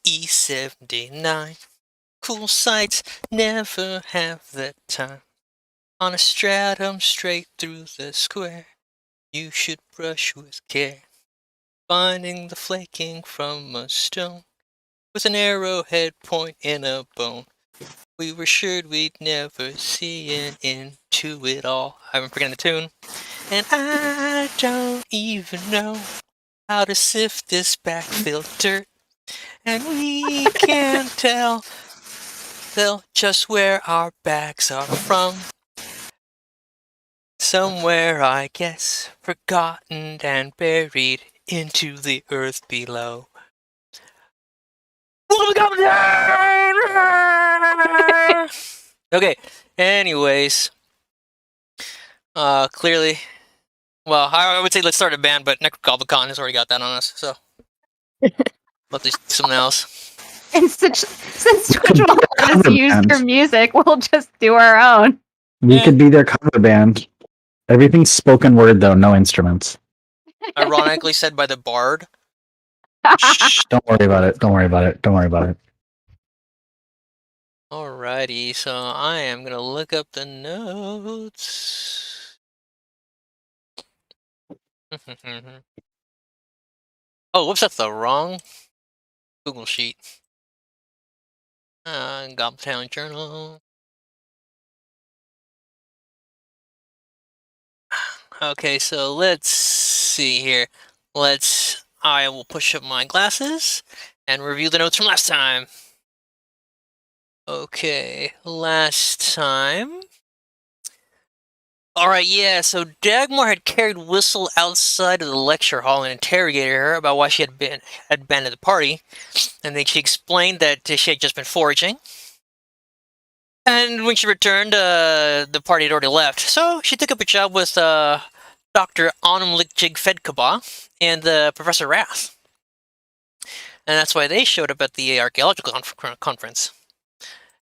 EE79. Cool sights, never have the time. On a stratum straight through the square, you should brush with care. Finding the flaking from a stone, with an arrowhead point in a bone. We were sure we'd never see an end to it all. I'm forgetting the tune. And I don't even know how to sift this backfill dirt. And we can't tell just where our bags are from. Somewhere, I guess, forgotten and buried into the earth below. Okay, anyways. Clearly. Well, I would say let's start a band, but Goblin has already got that on us, so. Let's do something else. And since Twitch will let us use their music, we'll just do our own. We could be their cover band. Everything's spoken word, though, no instruments. Ironically said by the bard. Shh, don't worry about it. Don't worry about it. Don't worry about it. Alrighty, so I am gonna look up the notes. Oh, whoops, that's the wrong Google Sheet. Goblin Town Journal. Okay, so let's see here. I will push up my glasses and review the notes from last time. Okay, last time. Alright, yeah, so Dagmar had carried Whistle outside of the lecture hall and interrogated her about why she had abandoned the party. And then she explained that she had just been foraging. And when she returned, the party had already left. So she took up a job with Dr. Onumlikjig Fedkaba and Professor Rath. And that's why they showed up at the archaeological conference.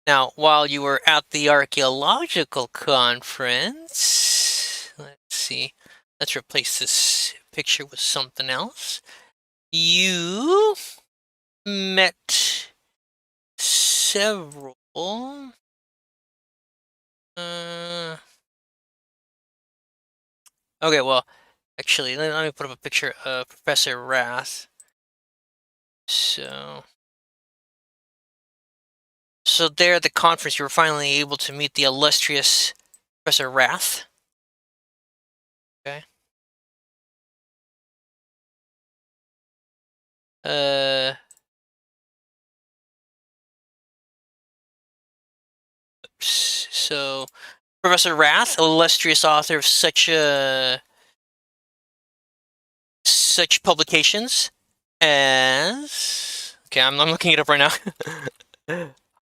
Now, while you were at the archaeological conference, let's see, let's replace this picture with something else. You met several. Okay, well, actually, let me put up a picture of Professor Rath. So there at the conference, you were finally able to meet the illustrious Professor Rath. Okay. So Professor Rath, illustrious author of such publications as. Okay, I'm looking it up right now.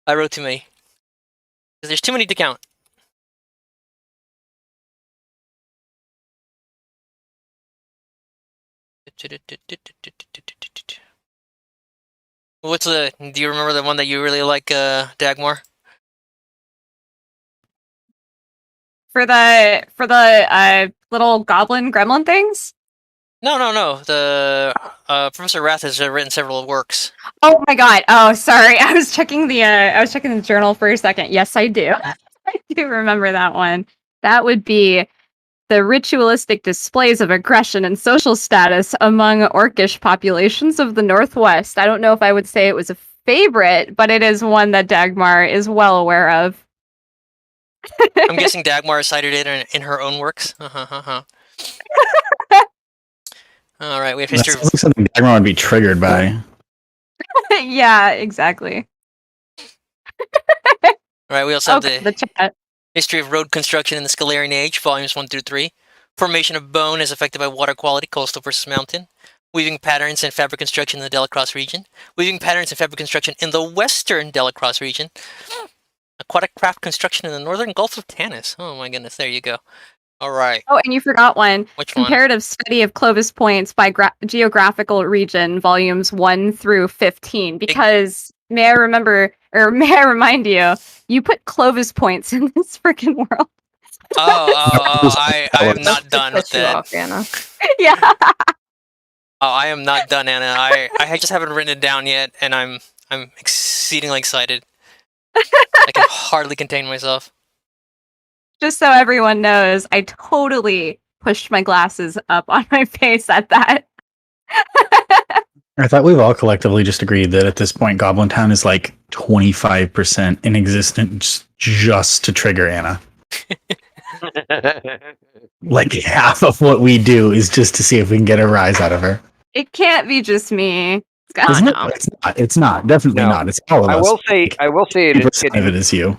I wrote too many. There's too many to count. What's do you remember the one that you really like, Dagmar? For the little goblin gremlin things? No. The Professor Rath has written several works. Oh my god. Oh, sorry. I was checking the journal for a second. Yes, I do. I do remember that one. That would be the ritualistic displays of aggression and social status among Orcish populations of the Northwest. I don't know if I would say it was a favorite, but it is one that Dagmar is well aware of. I'm guessing Dagmar cited it in her own works. All right, we have history. That sounds like something Dagmar would be triggered by. Yeah, exactly. All right, we also have the chat. History of road construction in the Scalarian Age, volumes 1 through 3. Formation of bone is affected by water quality, coastal versus mountain. Weaving patterns and fabric construction in the Delacrosse region. Weaving patterns and fabric construction in the western Delacrosse region. Aquatic craft construction in the northern Gulf of Tanis. Oh my goodness, there you go. All right. Oh, and you forgot one. Which Comparative one? Study of Clovis Points by geographical region, volumes 1 through 15. Because may I remind you, you put Clovis Points in this freaking world. I am not done with that. Yeah. I am not done, Anna. I just haven't written it down yet, and I'm exceedingly excited. I can hardly contain myself. Just so everyone knows, I totally pushed my glasses up on my face at that. I thought we've all collectively just agreed that at this point, Goblin Town is like 25% in existence just to trigger Anna. Like half of what we do is just to see if we can get a rise out of her. It can't be just me. Isn't it? It's not. It's not. Definitely No. not. It's all of I us. will say it, 50% of it is you.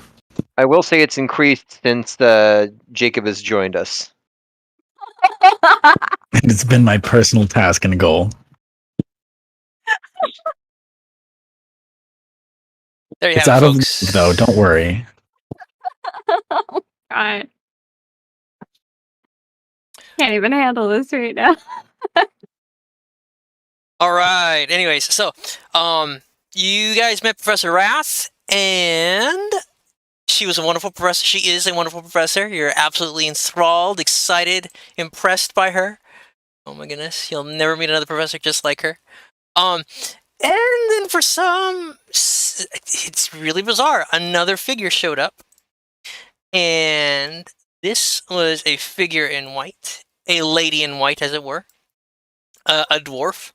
I will say it's increased since Jacob has joined us. And it's been my personal task and goal. There you It's have out it, of folks. though. Don't worry. Oh, God. Can't even handle this right now. All right. Anyways, so you guys met Professor Wrath, and she was a wonderful professor. She is a wonderful professor. You're absolutely enthralled, excited, impressed by her. Oh my goodness, you'll never meet another professor just like her. And then for some, it's really bizarre. Another figure showed up, and this was a figure in white, a lady in white, as it were, a dwarf.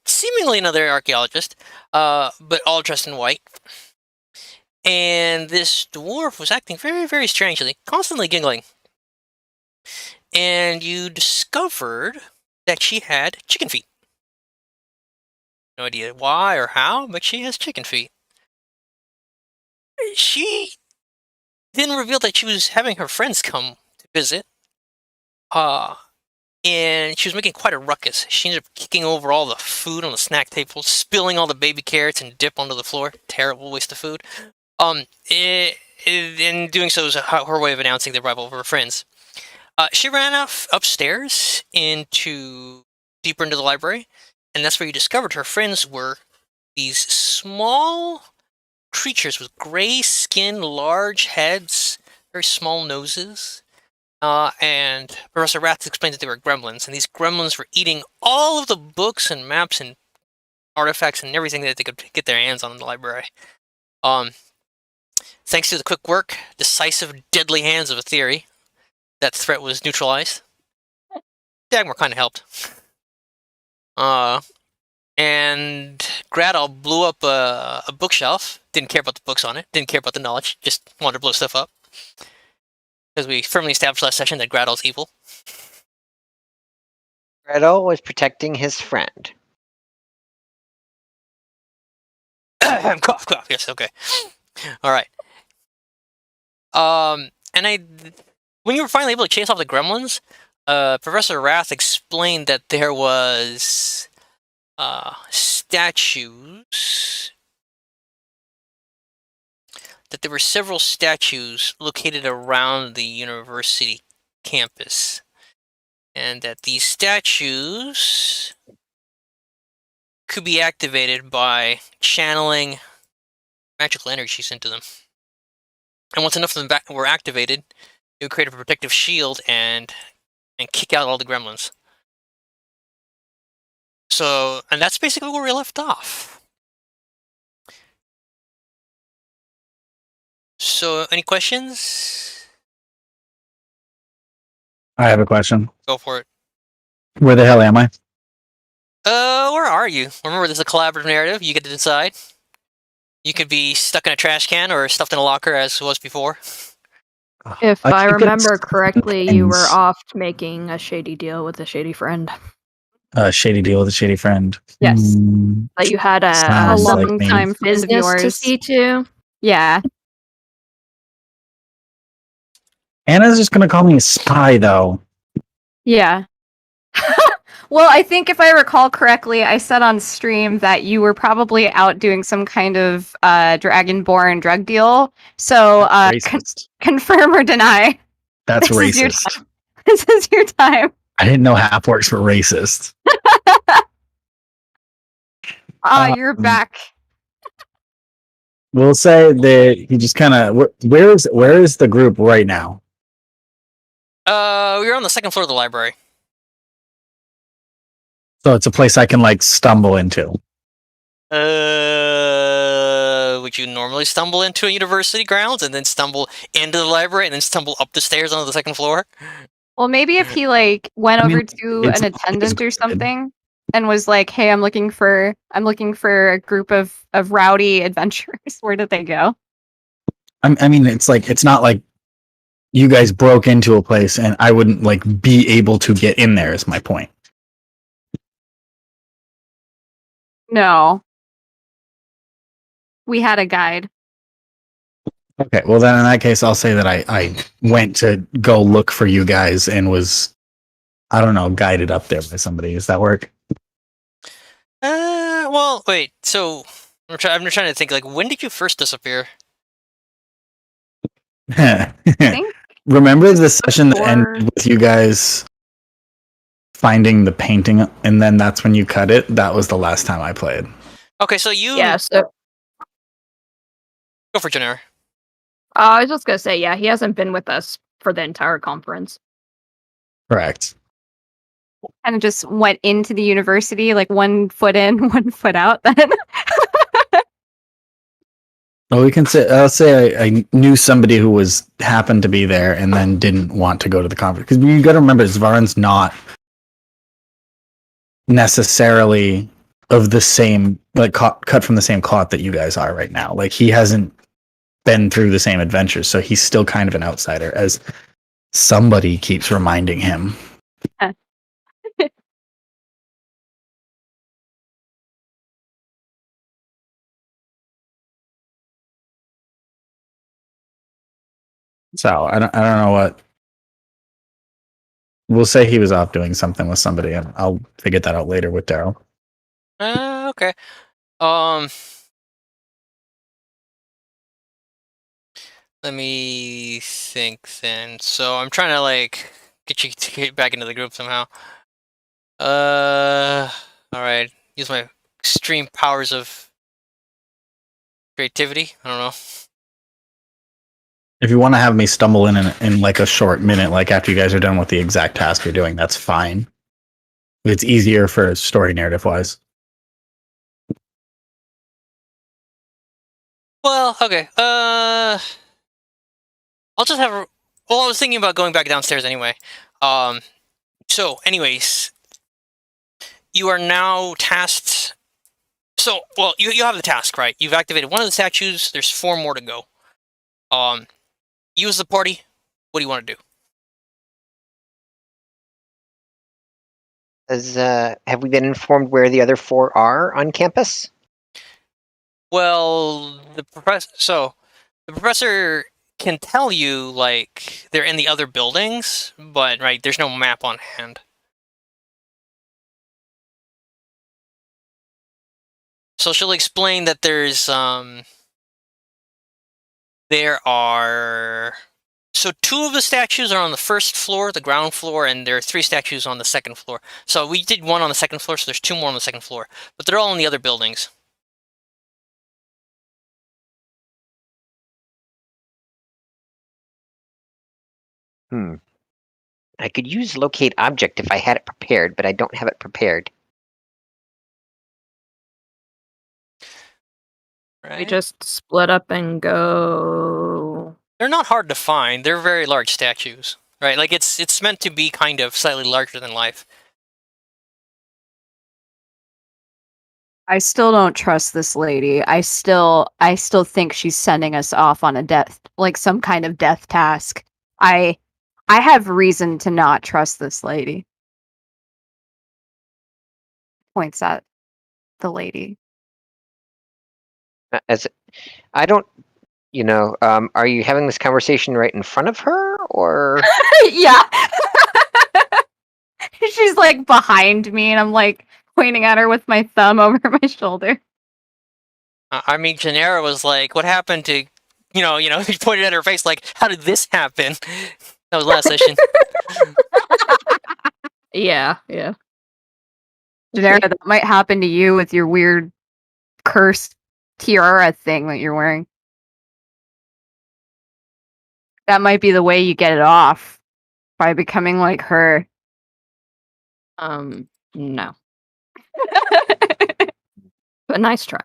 Seemingly another archaeologist, but all dressed in white. And this dwarf was acting very, very strangely, constantly giggling. And you discovered that she had chicken feet. No idea why or how, but she has chicken feet. She then revealed that she was having her friends come to visit. And she was making quite a ruckus. She ended up kicking over all the food on the snack table, spilling all the baby carrots and dip onto the floor. Terrible waste of food. In doing so was her way of announcing the arrival of her friends. She ran upstairs deeper into the library, and that's where you discovered her friends were these small creatures with gray skin, large heads, very small noses. And Professor Wrath explained that they were gremlins, and these gremlins were eating all of the books and maps and artifacts and everything that they could get their hands on in the library. Thanks to the quick work, decisive, deadly hands of a theory, that threat was neutralized. Dagmar kind of helped. And Gradal blew up a bookshelf. Didn't care about the books on it. Didn't care about the knowledge. Just wanted to blow stuff up. Because we firmly established last session that Gradal's evil. Gradal was protecting his friend. Cough, cough. Yes, okay. All right. When you were finally able to chase off the gremlins, Professor Wrath explained that there was statues. That there were several statues located around the university campus, and that these statues could be activated by channeling magical energies into them. And once enough of them were activated, it would create a protective shield and kick out all the gremlins. So, and that's basically where we left off. So, any questions? I have a question. Go for it. Where the hell am I? Where are you? Remember, this is a collaborative narrative. You get to decide. You could be stuck in a trash can or stuffed in a locker, as was before. If I keep remember getting correctly, you were things. off making a shady deal with a shady friend. Shady deal with a shady friend. Yes. That you had a Sounds like long me. time friend of Business to yours. see to. Yeah. Anna's just gonna call me a spy, though. Yeah. Well, I think if I recall correctly, I said on stream that you were probably out doing some kind of Dragonborn drug deal. So Racist. confirm or deny. That's This is your racist. This is your time. I didn't know half works were racist. You're back. We'll say that he just kind of. Where is the group right now? We were on the second floor of the library. So it's a place I can like stumble into. Would you normally stumble into a university grounds and then stumble into the library and then stumble up the stairs onto the second floor? Well, maybe if he like went I mean, over to it's an always attendant or good. something and was like, "Hey, I'm looking for a group of rowdy adventurers." Where did they go? I mean, it's like it's not like you guys broke into a place and I wouldn't like be able to get in there. Is my point. No, we had a guide. Okay, well then in that case, I'll say that I went to go look for you guys and was, I don't know, guided up there by somebody. Does that work? Well, wait. So I'm trying to think. Like, when did you first disappear? I think Remember the session that before- ended with you guys finding the painting, and then that's when you cut it? That was the last time I played. Okay, so you Yeah, so go for Janera. I was just gonna say, yeah, he hasn't been with us for the entire conference. Correct. kind of just went into the university, like 1 foot in, 1 foot out. Then Well, we can say, I'll say I knew somebody who happened to be there and then didn't want to go to the conference. Because you got to remember, Svaran's not necessarily of the same, like cut from the same cloth that you guys are right now. Like he hasn't been through the same adventures, so he's still kind of an outsider, as somebody keeps reminding him. So I don't know what. We'll say he was off doing something with somebody, and I'll figure that out later with Daryl. Okay. Let me think then. So I'm trying to like get you to get back into the group somehow. All right. Use my extreme powers of creativity. I don't know. If you want to have me stumble in like a short minute, like after you guys are done with the exact task you're doing, that's fine. It's easier for story narrative wise. Well, okay. I'll just have. Well, I was thinking about going back downstairs anyway. So, anyways, you are now tasked. So, well, you have the task, right? You've activated one of the statues. There's 4 more to go. Use the party. What do you want to do? Have we been informed where the other 4 are on campus? Well, the professor can tell you like they're in the other buildings, but right, there's no map on hand. So she'll explain that there are 2 of the statues are on the first floor, the ground floor, and there are 3 statues on the second floor. So we did 1 on the second floor, so there's 2 more on the second floor, but they're all in the other buildings. I could use locate object if I had it prepared, but I don't have it prepared. Right? We just split up and go. They're not hard to find. They're very large statues, right? Like it's meant to be kind of slightly larger than life. I still don't trust this lady. I still think she's sending us off on a death, like some kind of death task. I have reason to not trust this lady. Points at the lady. As I don't, are you having this conversation right in front of her, or? Yeah. She's like behind me, and I'm like pointing at her with my thumb over my shoulder. I mean, Gennaro was like, "What happened to, He pointed at her face, like, "How did this happen?" That was last session. Yeah. Genera, that might happen to you with your weird cursed tiara thing that you're wearing. That might be the way you get it off, by becoming like her. No. But nice try.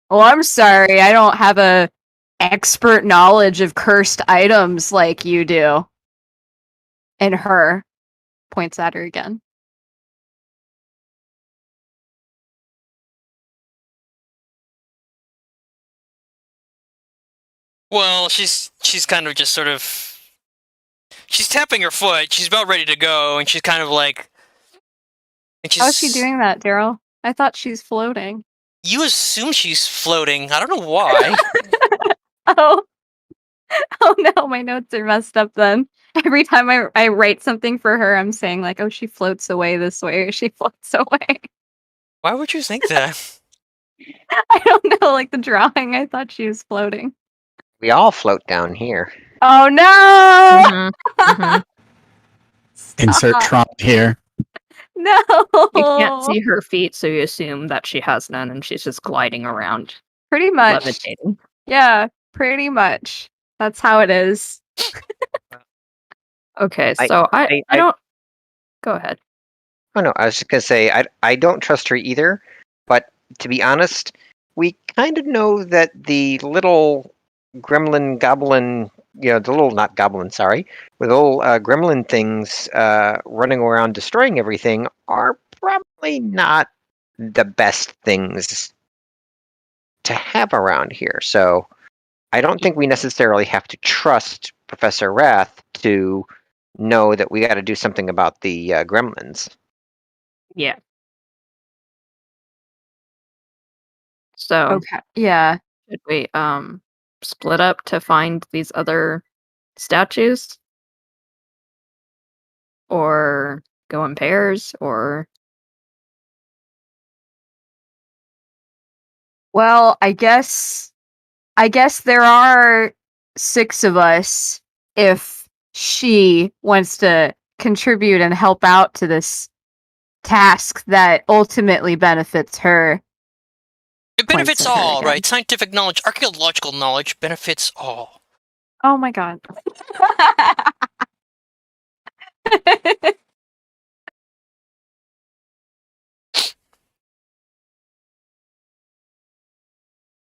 Well, I'm sorry. I don't have a expert knowledge of cursed items like you do. And her points at her again. Well, she's kind of just sort of. She's tapping her foot. She's about ready to go, and she's kind of like. And she's, How is she doing that, Daryl? I thought she's floating. You assume she's floating. I don't know why. Oh. Oh no, my notes are messed up then. Every time I write something for her, I'm saying like, oh, she floats away this way, or she floats away. Why would you think that? I don't know, like the drawing, I thought she was floating. We all float down here. Oh no! Mhm, mhm. Insert Stop. trauma here. No! You can't see her feet, so you assume that she has none and she's just gliding around, Pretty much. levitating. Yeah, pretty much. That's how it is. Okay, I- so I I- don't. Go ahead. Oh no, I was just gonna say I don't trust her either. But to be honest, we kind of know that the little gremlin goblin, the little not goblin, sorry, with little gremlin things running around destroying everything are probably not the best things to have around here. So I don't think we necessarily have to trust Professor Wrath to know that we got to do something about the gremlins. Yeah. So Okay. Yeah. should we split up to find these other statues, or go in pairs, or Well, I guess there are 6 of us if she wants to contribute and help out to this task that ultimately benefits her. It Points benefits at her all, again. right? Scientific knowledge, archaeological knowledge benefits all. Oh my god.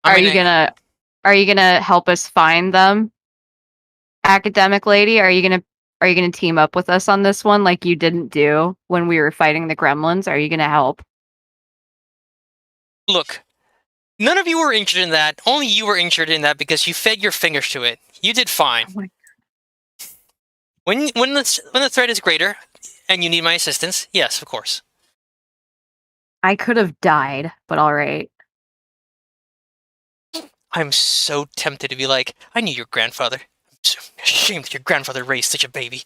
Are you gonna help us find them? Academic lady, are you gonna team up with us on this one like you didn't do when we were fighting the gremlins? Are you gonna help? Look, none of you were injured in that. Only you were injured in that because you fed your fingers to it. You did fine. Oh my- When the threat is greater, and you need my assistance, yes, of course. I could have died, but all right. I'm so tempted to be like, I knew your grandfather. I'm so ashamed that your grandfather raised such a baby.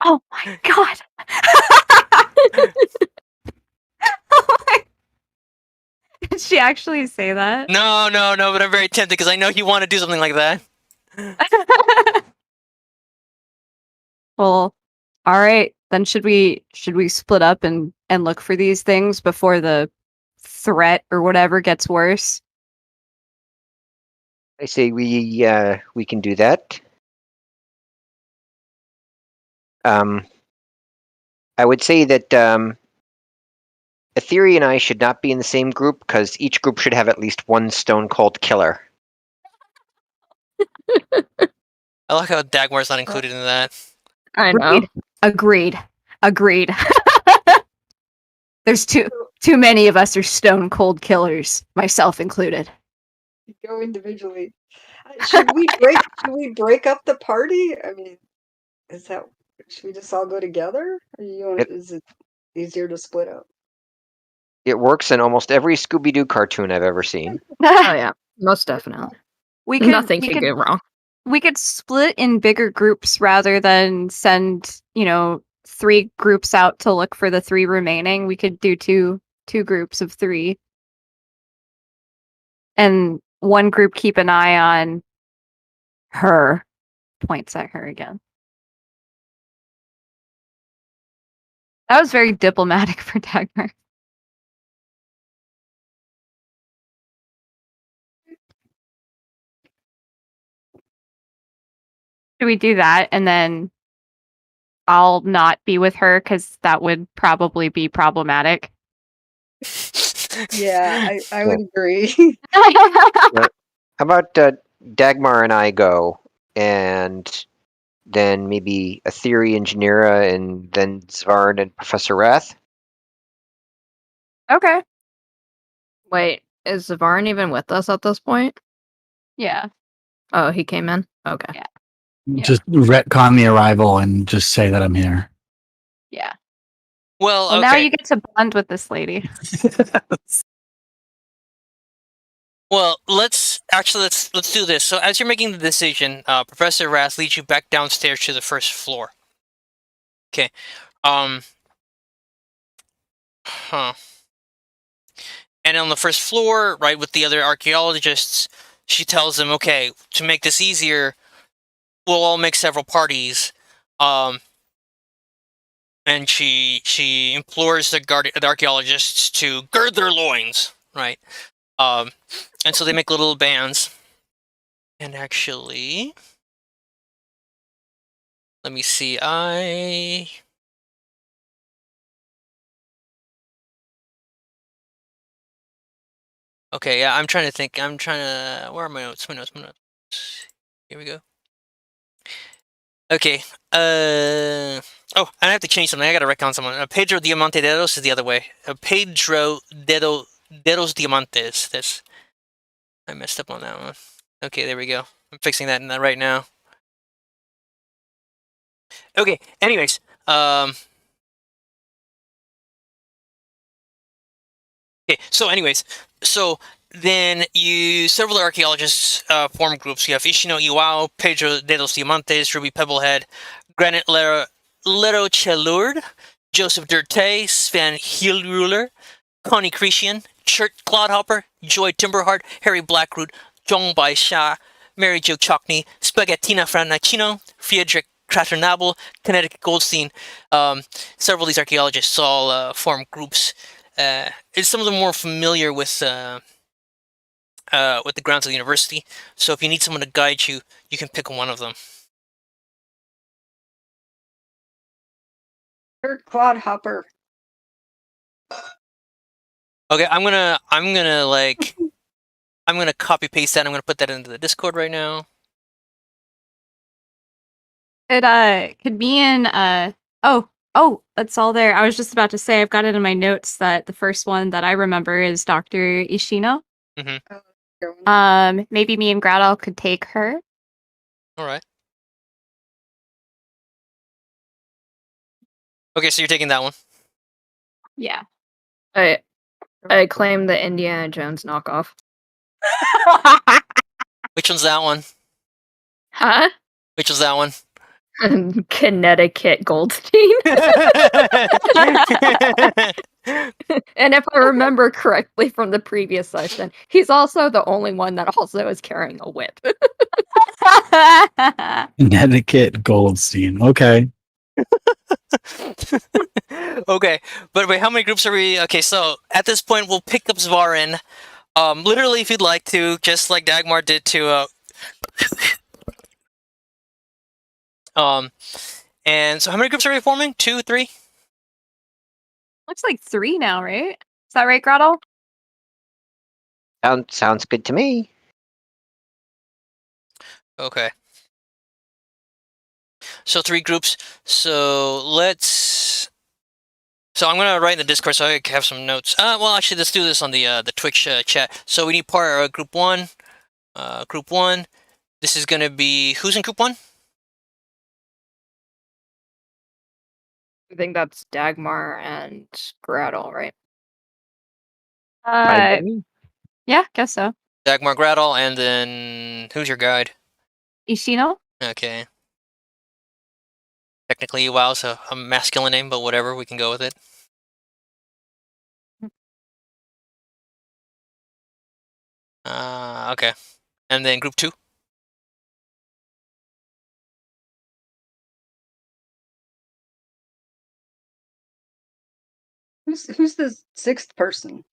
Oh my god. Oh my- Did she actually say that? No, but I'm very tempted because I know you want to do something like that. Well, all right. Then should we split up and look for these things before the threat or whatever gets worse? I say we can do that. I would say that Etheria and I should not be in the same group because each group should have at least one stone cold killer. I like how Dagmar's not included in that. I know. Agreed. There's too many of us are stone cold killers, myself included. Go individually. Should we break up the party? I mean, should we just all go together? Is it easier to split up? It works in almost every Scooby-Doo cartoon I've ever seen. Oh yeah, most definitely. Nothing we could go wrong. We could split in bigger groups rather than send, 3 groups out to look for the 3 remaining. We could do two groups of 3. And one group keep an eye on her. Points at her again. That was very diplomatic for Dagmar. Should we do that and then I'll not be with her because that would probably be problematic. Yeah, I would agree. How about Dagmar and I go, and then maybe Aetheri and Janira, and then Zvarn and Professor Wrath? Okay. Wait, is Zavarn even with us at this point? Yeah. Oh, he came in? Okay. Yeah. Yeah. Just retcon the arrival and just say that I'm here. Yeah. Well, Well, okay. now you get to bond with this lady. Well, let's do this. So, as you're making the decision, Professor Wrath leads you back downstairs to the first floor. Okay. Huh. And on the first floor, right, with the other archaeologists, she tells them, "Okay, to make this easier, we'll all make several parties." And she implores the archaeologists to gird their loins, right? And so they make little bands. And actually, let me see. Okay, yeah, I'm trying to think. Where are my notes? My notes. Here we go. Okay. Oh, I have to change something. I gotta recount someone. Pedro Diamante Dedos is the other way. Pedro Dedos Diamantes. I messed up on that one. Okay, there we go. I'm fixing that right now. Okay. Anyways, Okay. So then several archaeologists form groups. You have Ishino Iwao, Pedro de los Diamantes, Ruby Pebblehead, Granite Lero Chelurd, Joseph Dirte, Sven Hilruler, Connie Christian, Chert Clodhopper, Joy Timberheart, Harry Blackroot, Zhong Bai Sha, Mary Jo Chockney, Spaghettina Franacino, Friedrich Kraternabel, Connecticut Goldstein. Several of these archaeologists all form groups. Some of them more familiar with the grounds of the university. So if you need someone to guide you, you can pick one of them. Clodhopper. Okay, I'm gonna copy paste that. I'm gonna put that into the Discord right now. It could be in oh, that's all there. I was just about to say I've got it in my notes that the first one that I remember is Dr. Ishino. Maybe me and Gradle could take her. All right. Okay, so you're taking that one. Yeah. I claim the Indiana Jones knockoff. Which one's that one? Huh? Which was that one? Connecticut Goldstein. And if I remember correctly from the previous session, he's also the only one that also is carrying a whip. Connecticut Goldstein. Okay. Okay, but wait, how many groups are we? Okay, so at this point, we'll pick up Zvarin. Literally, if you'd like to, just like Dagmar did to. And so how many groups are we forming? 2, 3? Looks like 3 now, right? Is that right, Gradle? Sounds good to me. Okay. So 3 groups. So I'm gonna write in the Discord so I have some notes. Well, actually, let's do this on the Twitch chat. So we need group 1. Group 1. This is gonna be who's in group 1? I think that's Dagmar and Gradle, right? Yeah, guess so. Dagmar Gradle, and then who's your guide? Ishino? Okay. Technically, wow, so a masculine name, but whatever, we can go with it. Okay. And then group 2? Who's the 6th person?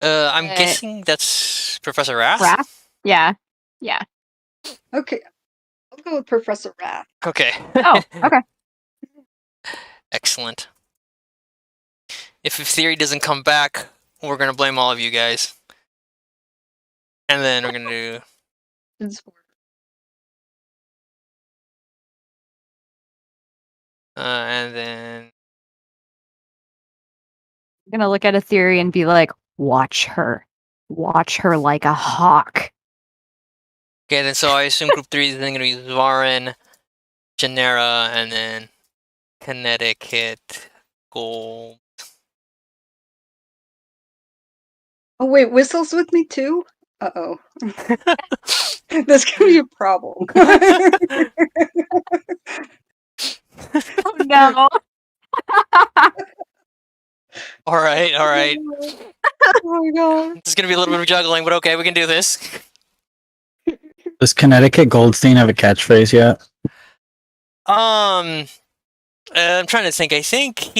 I'm guessing that's Professor Wrath? Wrath? Yeah. Yeah. Okay, I'll go with Professor Wrath. Okay. Oh, okay. Excellent. If theory doesn't come back, we're gonna blame all of you guys. And then we're gonna do. It's And then. I'm gonna look at a theory and be like, watch her like a hawk. Okay, then so I assume group 3 is then gonna be Zvarin, Genera, and then Connecticut, Gold. Oh wait, Whistle's with me too? Uh-oh. That's gonna be a problem. Oh no. All right. Oh my god. It's gonna be a little bit of juggling, but okay, we can do this. Does Connecticut Goldstein have a catchphrase yet? I'm trying to think. I think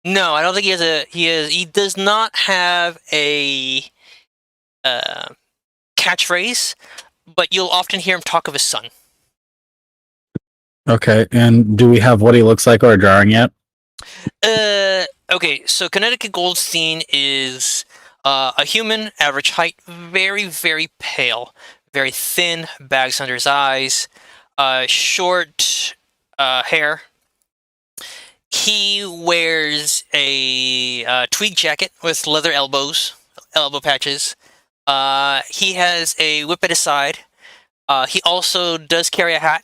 No, I don't think he has a. He does not have a catchphrase, but you'll often hear him talk of his son. Okay, and do we have what he looks like or a drawing yet? Okay, so Connecticut Goldstein is a human, average height, very, very pale, very thin, bags under his eyes, short hair. He wears a tweed jacket with leather elbow patches. He has a whip at his side. He also does carry a hat.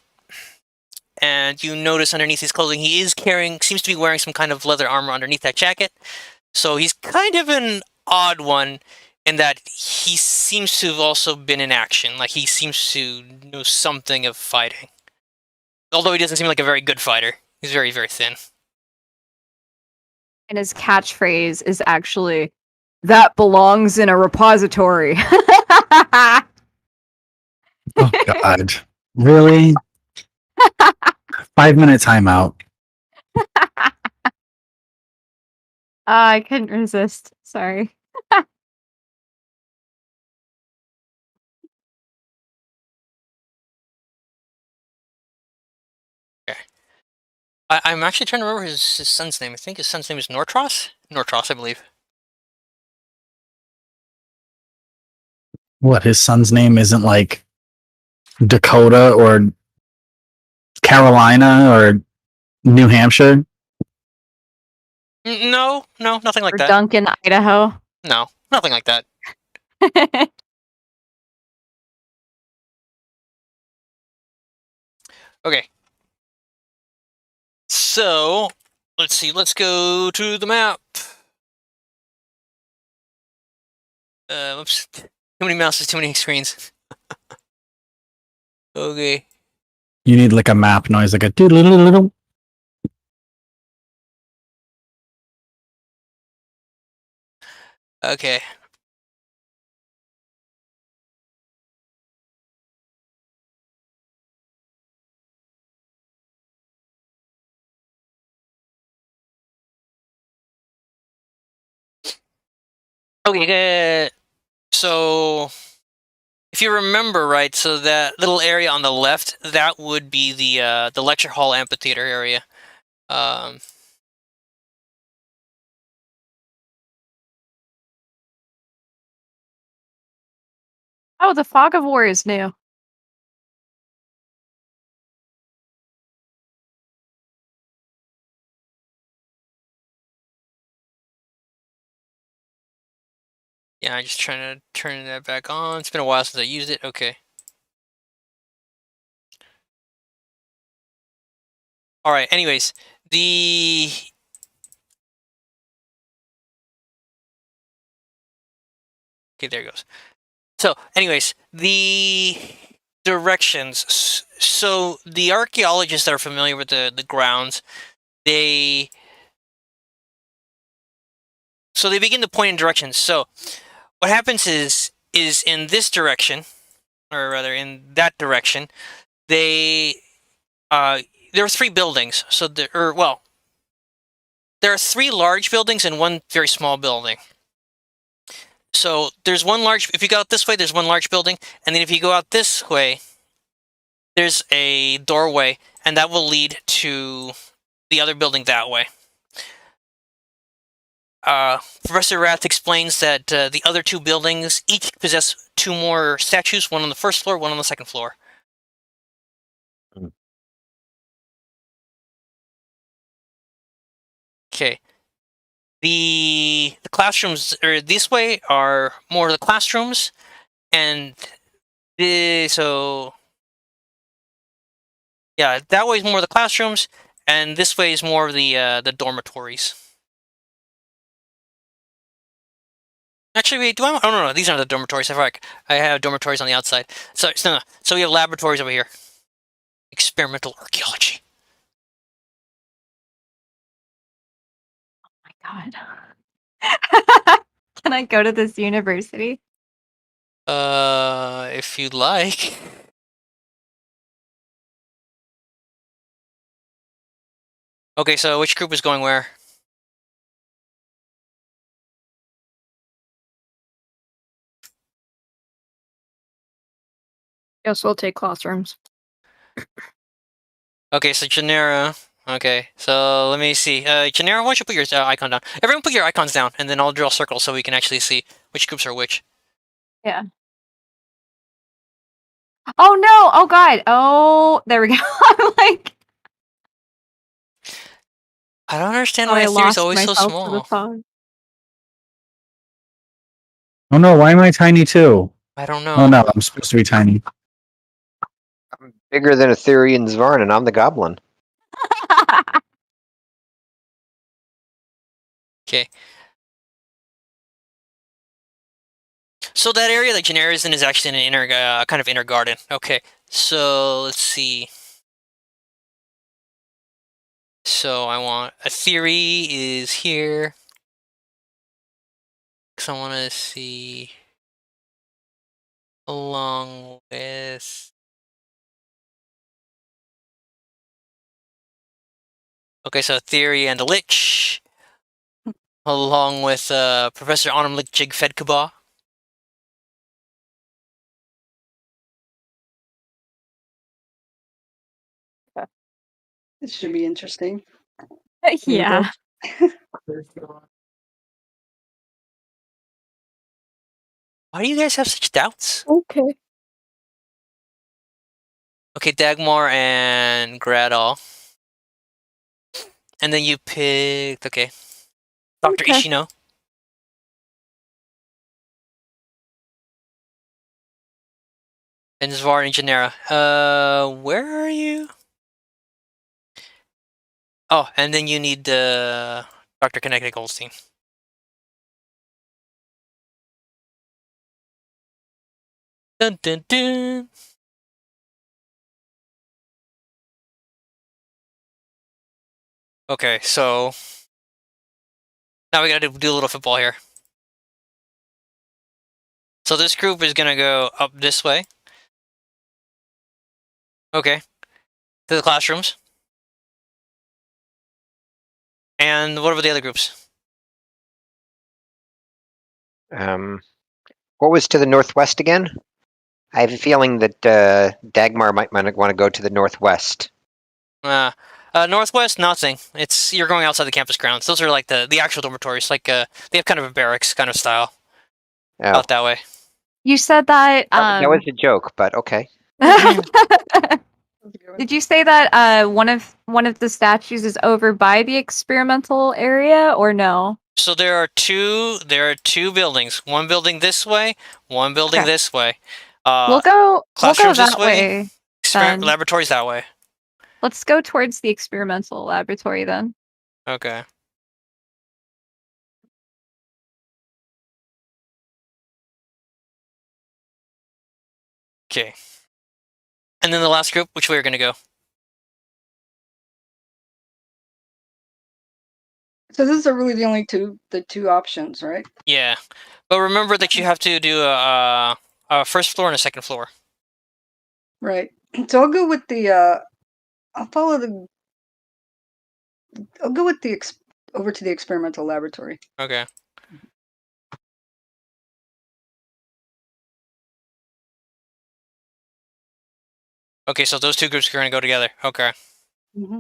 And you notice underneath his clothing, he seems to be wearing some kind of leather armor underneath that jacket. So he's kind of an odd one in that he seems to have also been in action. Like, he seems to know something of fighting. Although he doesn't seem like a very good fighter. He's very, very thin. And his catchphrase is actually, that belongs in a repository. Oh God, really? 5-minute timeout. I couldn't resist. Sorry. I'm actually trying to remember his son's name. I think his son's name is Nortros? Nortros, I believe. What, his son's name isn't like Dakota or Carolina or New Hampshire? No, nothing like Or that. Duncan, Idaho. No, nothing like that. Okay. So, let's see. Let's go to the map. Oops. Too many mouses, too many screens. Okay. You need like a map noise, like a doodle. Okay. Okay, so if you remember right, so that little area on the left, that would be the lecture hall amphitheater area. Oh, the Fog of War is new. Yeah, I'm just trying to turn that back on. It's been a while since I used it. Okay. All right. Anyways, okay, there it goes. So, anyways, the directions. So the archaeologists that are familiar with the grounds, they begin to point in directions. So what happens is in this direction, or rather in that direction, there are 3 buildings. So there are 3 large buildings and 1 very small building. So there's one large. If you go out this way, there's 1 large building, and then if you go out this way, there's a doorway, and that will lead to the other building that way. Professor Rath explains that the other two buildings each possess 2 more statues, one on the first floor, one on the second floor. Okay. The classrooms this way are more of the classrooms, and so yeah, that way is more of the classrooms, and this way is more of the dormitories. Actually, wait, oh no, these aren't the dormitories. I have dormitories on the outside. So we have laboratories over here. Experimental archaeology. My God. Can I go to this university? If you'd like. Okay, so which group is going where? Guess we'll take classrooms. Okay, so Genera. Okay, so let me see. Genera, why don't you put your icon down? Everyone put your icons down, and then I'll draw circles so we can actually see which groups are which. Yeah. Oh no! Oh God! Oh, there we go. I'm like, I don't understand oh, why I a theory is lost always so myself to the small. thought. Oh no, why am I tiny too? I don't know. Oh no, I'm supposed to be tiny. I'm bigger than Aetherian Zvarn, and I'm the Goblin. Okay. So that area that Genera is in is actually an inner, kind of inner garden. Okay, so let's see. So I want a theory is here. Because I want to see along with. Okay, so theory and a lich, along with Professor Onamlik Jig Fedkaba. This should be interesting. Yeah. Why do you guys have such doubts? Okay. Okay, Dagmar and Gradal. And then you picked, okay, Dr. Okay. Ishino. And Zvar and Genera. Where are you? Oh, and then you need Dr. Connected Goldstein. Dun dun dun. Okay, so now we gotta do a little football here. So this group is gonna go up this way. Okay. To the classrooms. And what about the other groups? What was to the northwest again? I have a feeling that Dagmar might want to go to the northwest. Northwest, nothing. You're going outside the campus grounds. Those are like the actual dormitories. Like they have kind of a barracks kind of style. Oh, Out that way. You said that. that was a joke, but okay. Did you say that one of the statues is over by the experimental area, or no? So there are two buildings. One building this way, one building Okay. this way. We'll go classrooms this that way. then. Laboratories that way. Let's go towards the experimental laboratory then. Okay. Okay. And then the last group, which way are gonna go? So these are really the two options, right? Yeah, but remember that you have to do a first floor and a second floor. Right. So I'll go with the I'll follow I'll go with the over to the experimental laboratory. Okay. Okay, so those two groups are gonna go together. Okay. Mm-hmm.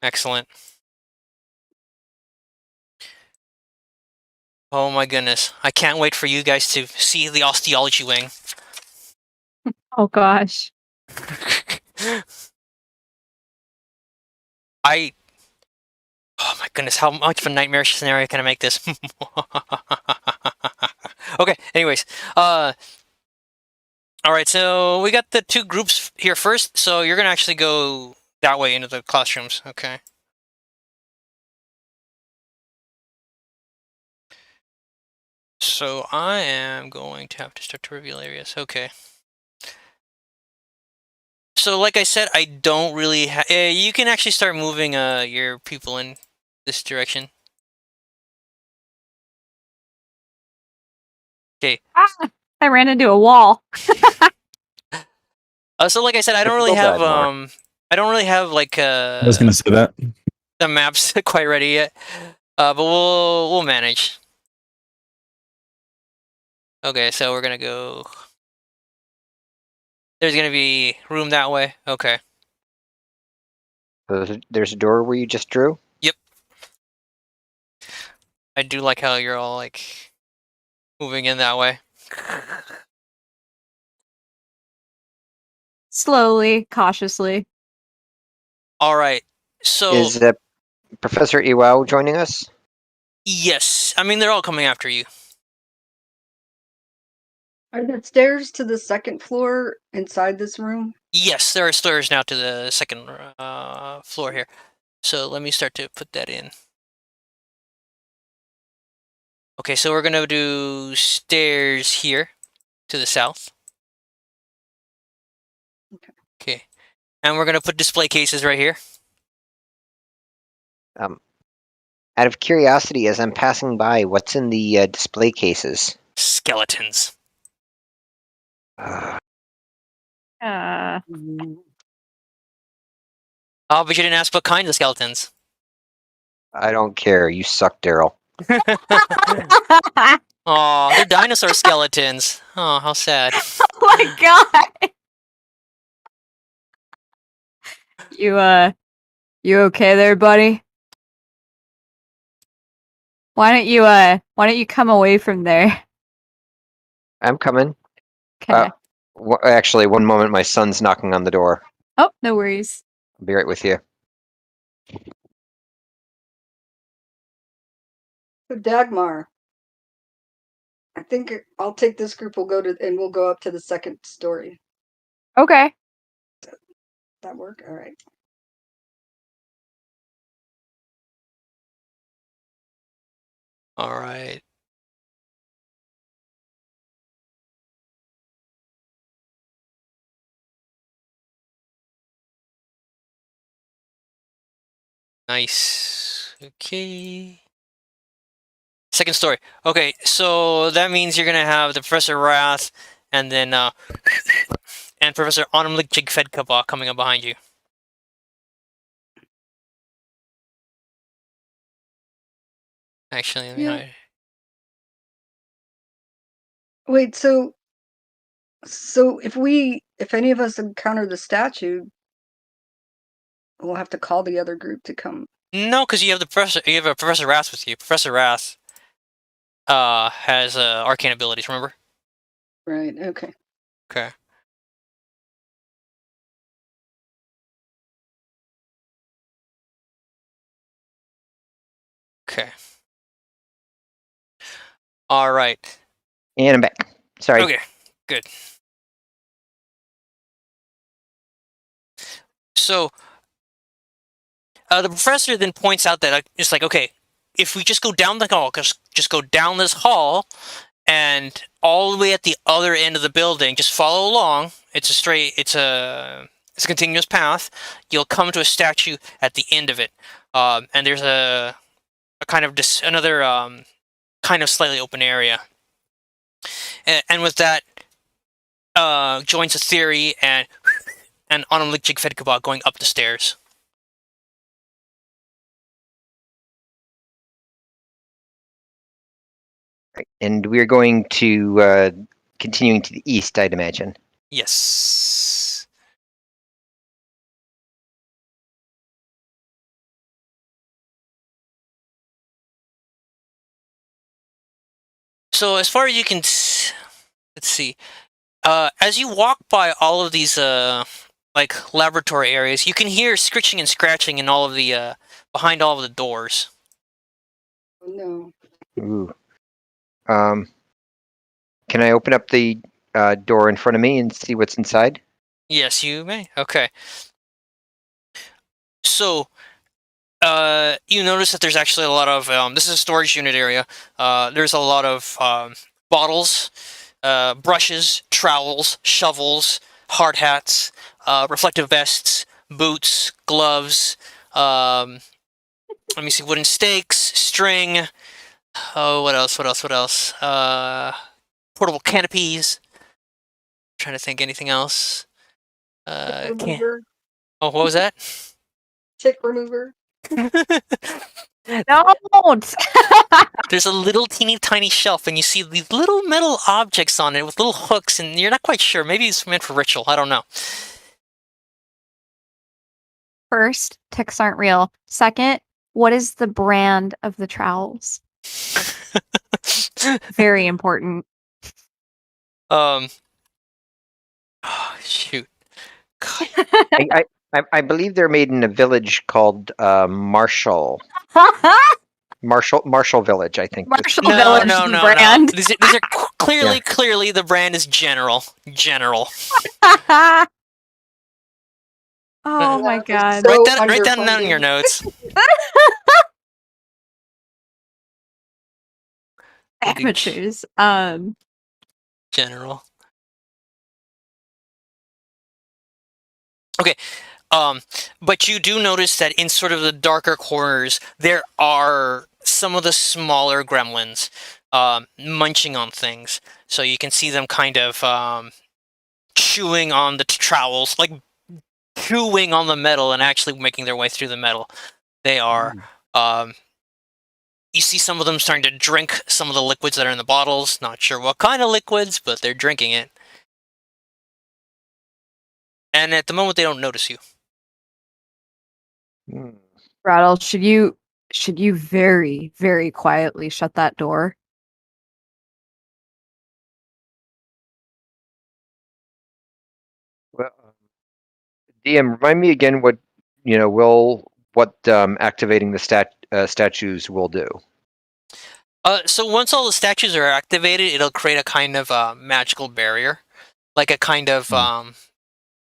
Excellent. Oh my goodness. I can't wait for you guys to see the osteology wing. Oh gosh. Oh my goodness, how much of a nightmarish scenario can I make this? Okay, anyways. Alright, so we got the two groups here first, so you're gonna actually go that way into the classrooms, okay. So I am going to have to start to reveal areas, okay. So like I said, I don't really you can actually start moving your people in this direction. Okay. Ah, I ran into a wall. So like I said, I don't really Difficult have Ardmore. I don't really have like I was gonna say that. the maps quite ready yet. But we'll manage. Okay, so we're gonna go. There's gonna be room that way. Okay. So there's a door where you just drew. I do like how you're all like moving in that way. Slowly, cautiously. All right. So Is Professor Iwao joining us? yes, I mean they're all coming after you. Are there stairs to the second floor inside this room? Yes, there are stairs now to the second floor here. So let me start to put that in. Okay, so we're gonna do stairs here to the south. Okay, and we're gonna put display cases right here. Out of curiosity, as I'm passing by, what's in the display cases? Skeletons. Uh, Mm. Oh, but you didn't ask what kind of skeletons. I don't care. You suck, Daryl. Oh, they're dinosaur skeletons. Oh, how sad. Oh my god. You okay there, buddy? Why don't you come away from there? I'm coming. Okay. Actually, one moment. My son's knocking on the door. Oh, no worries. I'll be right with you. So Dagmar, I think I'll take this group. We'll go up to the second story. Okay. That work? All right. All right. Nice. Okay. Second story. Okay, so that means you're gonna have the Professor Wrath and then and Professor Onumlik Jigfedkaba coming up behind you. Actually, let me Yeah. hide. Wait, so if any of us encounter the statue, we'll have to call the other group to come. No, because you have a Professor Wrath with you. Professor Wrath has arcane abilities, remember? Right. Okay. Okay. Okay. All right. And I'm back. Sorry. Okay. Good. So the professor then points out that it's like, okay, if we just go down the hall, just go down this hall, and all the way at the other end of the building, just follow along. It's a continuous path. You'll come to a statue at the end of it, and there's a kind of another kind of slightly open area, and with that joins a theory and Onumlik Jigfedkaba going up the stairs. And we're going to continuing to the east, I'd imagine. Yes. So as far as you can, let's see. As you walk by all of these like laboratory areas, you can hear scritching and scratching in all of the behind all of the doors. Oh, no. Ooh. Can I open up the door in front of me and see what's inside? Yes, you may. Okay. So, you notice that there's actually a lot of this is a storage unit area. There's a lot of bottles, brushes, trowels, shovels, hard hats, reflective vests, boots, gloves. Let me see, wooden stakes, string. Oh, what else? What else? What else? Portable canopies. Trying to think anything else. Tick Can't. remover. Oh, what was that? Tick remover. Don't. There's a little teeny tiny shelf, and you see these little metal objects on it with little hooks, and you're not quite sure. Maybe it's meant for ritual. I don't know. First, ticks aren't real. Second, what is the brand of the trowels? Very important. Oh, shoot. God. I believe they're made in a village called Marshall Village. I think. Marshall No, Village no, the no, brand. no. These are clearly the brand is General. General. Oh my god. So Write that down in your underfunded. notes. Amateurs. General. Okay. But you do notice that in sort of the darker corners, there are some of the smaller gremlins munching on things. So you can see them kind of chewing on the trowels, like chewing on the metal and actually making their way through the metal. They are. You see some of them starting to drink some of the liquids that are in the bottles. Not sure what kind of liquids, but they're drinking it. And at the moment, they don't notice you. Hmm. Rattle, should you very, very quietly shut that door? Well, DM, remind me again what activating the statues will do. So once all the statues are activated, it'll create a kind of magical barrier, like a kind of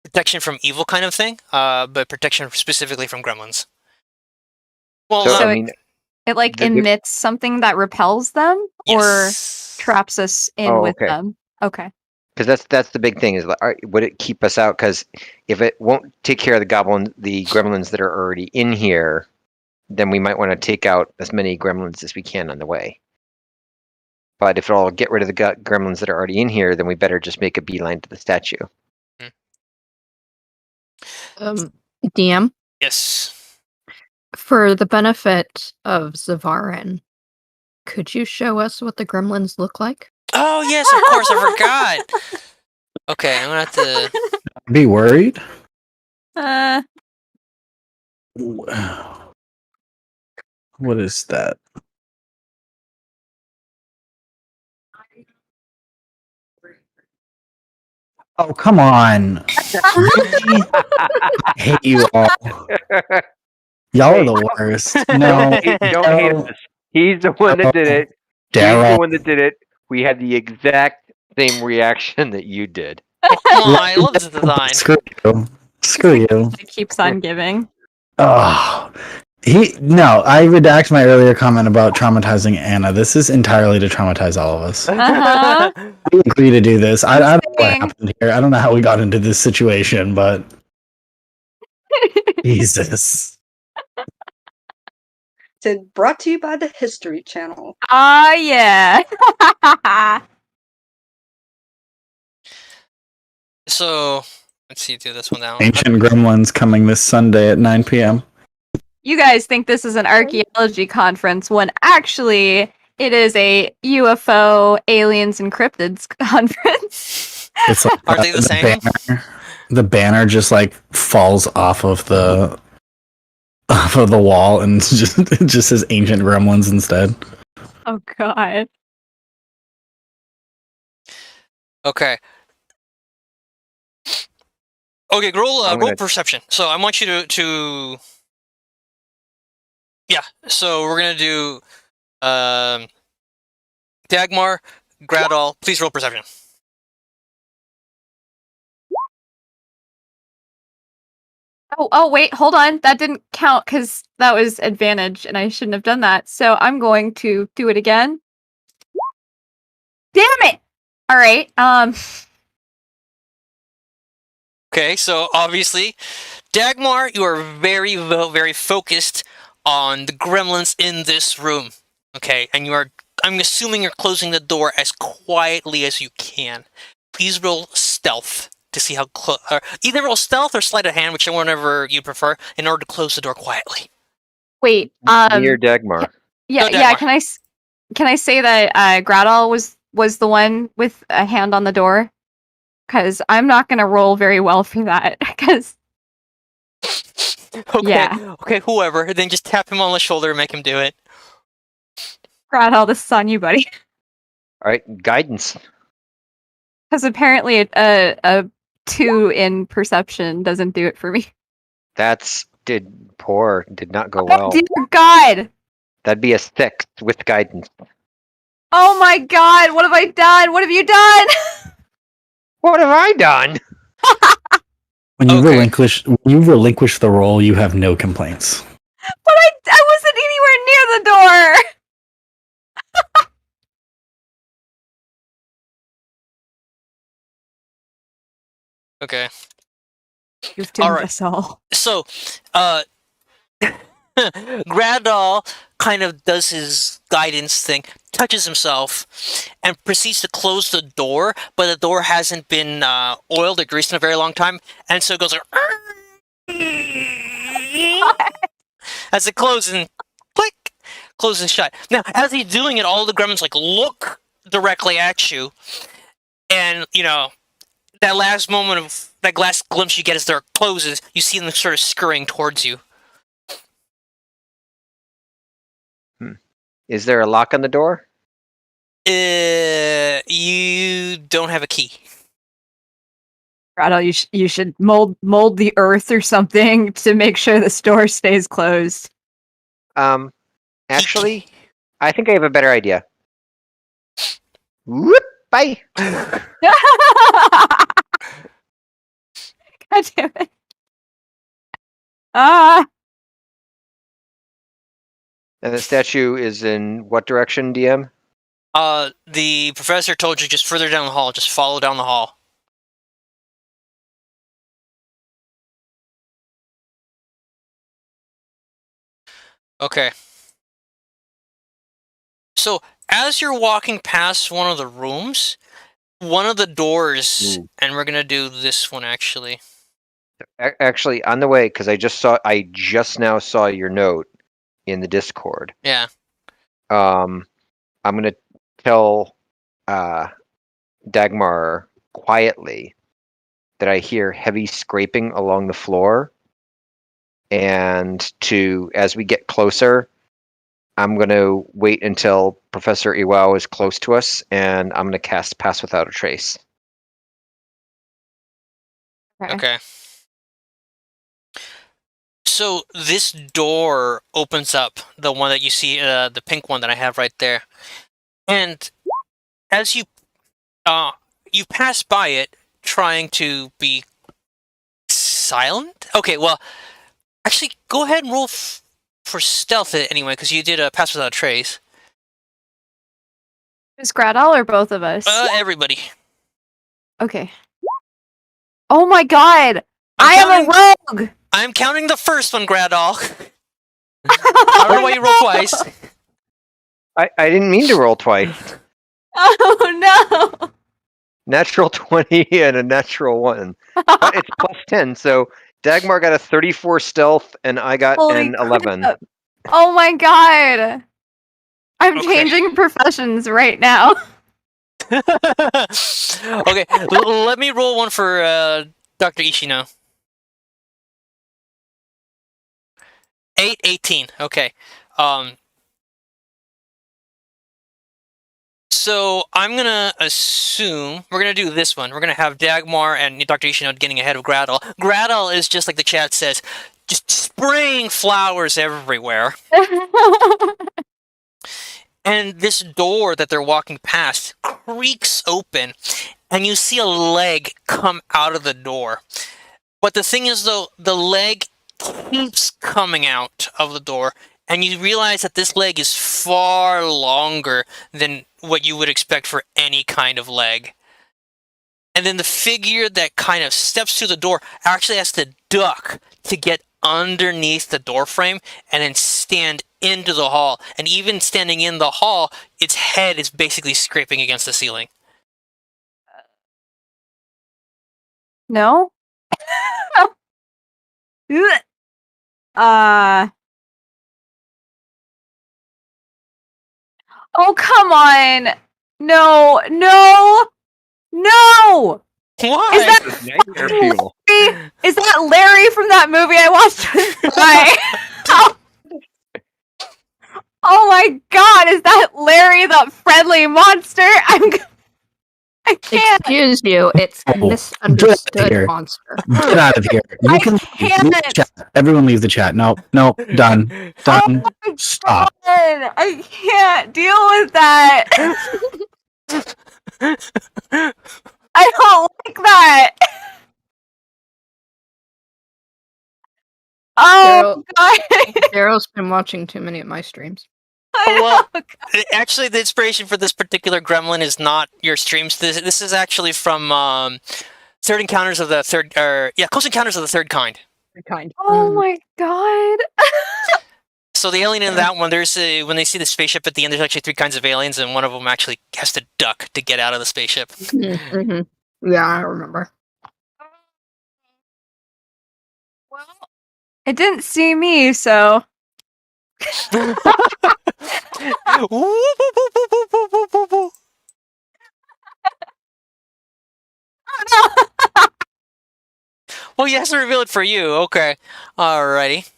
protection from evil kind of thing, but protection specifically from gremlins. Well, So, So I mean, It like the- emits something that repels them or yes. traps us in Oh, with okay. them. Okay. because that's the big thing is like, would it keep us out? Because if it won't take care of the gremlins that are already in here, then we might want to take out as many gremlins as we can on the way. But if it'll get rid of the gremlins that are already in here, then we better just make a beeline to the statue. DM, Yes. for the benefit of Zavarin, could you show us what the gremlins look like? Oh yes, of course. I forgot. Okay, I'm gonna have to. Be worried. What is that? Oh, come on. Really? I hate you all. Y'all are the worst. No. Don't hate us. He's the one that did it. He's the Daryl. one that did it. We had the exact same reaction that you did. Oh, come on, I love this design. Screw you. Screw you. It keeps on giving. Oh. No, I redact my earlier comment about traumatizing Anna. This is entirely to traumatize all of us. Uh-huh. We agree to do this. I don't know what Saying. happened here. I don't know how we got into this situation, but Jesus. Said brought to you by the History Channel. Ah, yeah. So let's see, do this one down. Ancient Gremlins coming this Sunday at 9 p.m. You guys think this is an archaeology conference when actually it is a UFO aliens and cryptids conference. It's like Are they the same? The banner just like falls off of the wall and it just says Ancient Gremlins instead. Oh god. Okay. Okay, roll I'm roll gonna- perception. So I want you to yeah. So we're gonna do Dagmar, Gradal. Please roll perception. Oh, wait, hold on. That didn't count because that was advantage, and I shouldn't have done that. So I'm going to do it again. Damn it! All right. Okay, so obviously, Dagmar, you are very focused on the gremlins in this room. Okay, and you are. I'm assuming you're closing the door as quietly as you can. Please roll stealth to see how close. Either roll stealth or sleight of hand, whichever you prefer, in order to close the door quietly. Wait. Me or Dagmar? Yeah, Go, yeah. Dagmar. Can I say that Gradal was the one with a hand on the door? Because I'm not gonna roll very well for that. Because Okay, yeah, okay, whoever. Then just tap him on the shoulder and make him do it. Gradal, this is on you, buddy. All right, guidance. Because apparently a 2 in perception doesn't do it for me. Did not go Oh well. dear God! That'd be a 6 with guidance. Oh my God! What have I done? What have you done? What have I done? When you Okay. relinquish the role, you have no complaints. But I wasn't anywhere near the door. Okay. You've All doomed right. us all. So, Gradal kind of does his guidance thing, touches himself, and proceeds to close the door, but the door hasn't been oiled or greased in a very long time, and so it goes like, as it closes and click, closes shut. Now, as he's doing it, all the gremlins like look directly at you, and that last moment of that last glimpse you get as the door closes, you see them sort of scurrying towards you. Is there a lock on the door? You don't have a key. Gradal, you should mold the earth or something to make sure the store stays closed. Actually, I think I have a better idea. Whoop! Bye. God damn it. Ah, And the statue is in what direction, DM? The professor told you just further down the hall. Just follow down the hall. Okay. So, as you're walking past one of the rooms, one of the doors, and we're gonna do this one actually. Actually, on the way, because I just now saw your note in the Discord. Yeah. I'm gonna tell Dagmar quietly that I hear heavy scraping along the floor, and as we get closer, I'm gonna wait until Professor Iwao is close to us, and I'm gonna cast Pass Without a Trace. Okay. So this door opens up, the one that you see, the pink one that I have right there, and as you pass by it, trying to be silent. Okay, well, actually, go ahead and roll for stealth anyway, because you did a pass without a trace. is Gradal or both of us? Everybody. Okay. Oh my God! I am a rogue. I'm counting the first one, Gradal. I don't know why you roll twice. I didn't mean to roll twice. Oh no! Natural 20 and a natural 1. But it's plus 10, so Dagmar got a 34 stealth and I got Holy an 11. crap. Oh my God! I'm Okay. changing professions right now. Okay, let me roll one for Dr. Ishino. 18. Okay. So I'm gonna assume we're gonna do this one. We're gonna have Dagmar and Dr. Ishino getting ahead of Gradle. Gradle is just like the chat says, just spraying flowers everywhere. And this door that they're walking past creaks open, and you see a leg come out of the door. But the thing is, though, the leg keeps coming out of the door, and you realize that this leg is far longer than what you would expect for any kind of leg. And then the figure that kind of steps through the door actually has to duck to get underneath the door frame and then stand into the hall. And even standing in the hall, its head is basically scraping against the ceiling. No? Oh, come on. No. Why? Is that Nightmare fuel. Larry? Is that Larry from that movie I watched with my... Oh my god, is that Larry, the friendly monster? I can't. Excuse you, it's Oh, misunderstood here. monster. Get out of here. You I can can't. leave the chat. Everyone leave the chat. No, done. Done. Oh Stop. God, I can't deal with that. I don't like that. Oh god. Daryl's been watching too many of my streams. Well, actually, the inspiration for this particular gremlin is not your streams. This is actually from Third Encounters of the Third, Close Encounters of the Third Kind. Kind. Oh my god. So the alien in that one, when they see the spaceship at the end, there's actually 3 kinds of aliens, and one of them actually has to duck to get out of the spaceship. Mm-hmm. Yeah, I remember. Well, it didn't see me, so. Well, he has to reveal it for you. Okay. Alrighty.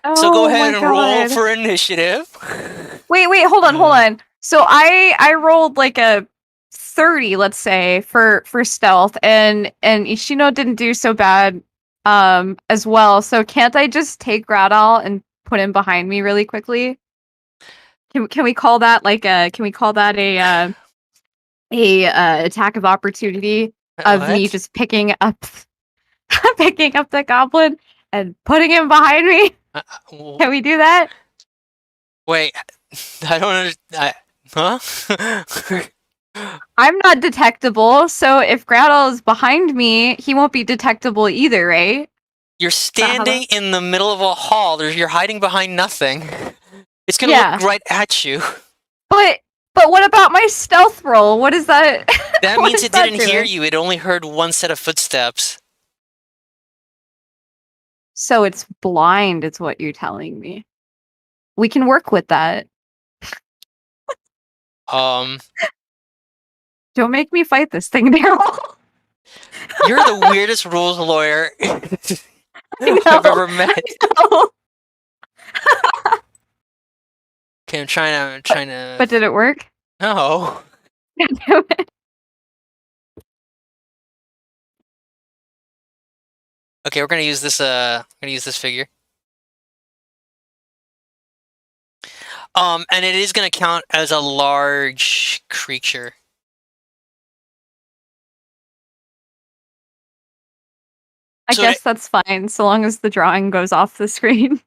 Oh, So go ahead my and roll God. for initiative. Wait, hold on. So I rolled like a 30, let's say, for stealth, and Ishino didn't do so bad as well. So can't I just take Gradal and put him behind me really quickly? Can we call that a attack of opportunity of me What? just picking up the goblin and putting him behind me? Can we do that? Wait, I don't understand. Huh? I'm not detectable, so if Gradle is behind me, he won't be detectable either, right? You're standing in the middle of a hall. You're hiding behind nothing. It's gonna Yeah. look right at you. But what about my stealth roll? What is that? That What means is it that didn't hear doing? you. It only heard one set of footsteps. So it's blind, is what you're telling me. We can work with that. Um, Don't make me fight this thing, Daryl. you're the weirdest rules lawyer I've know. ever met. No. Okay, I'm trying to. But did it work? No. God damn it. Okay, we're gonna use this. Figure. And it is gonna count as a large creature. I So guess that's fine, so long as the drawing goes off the screen.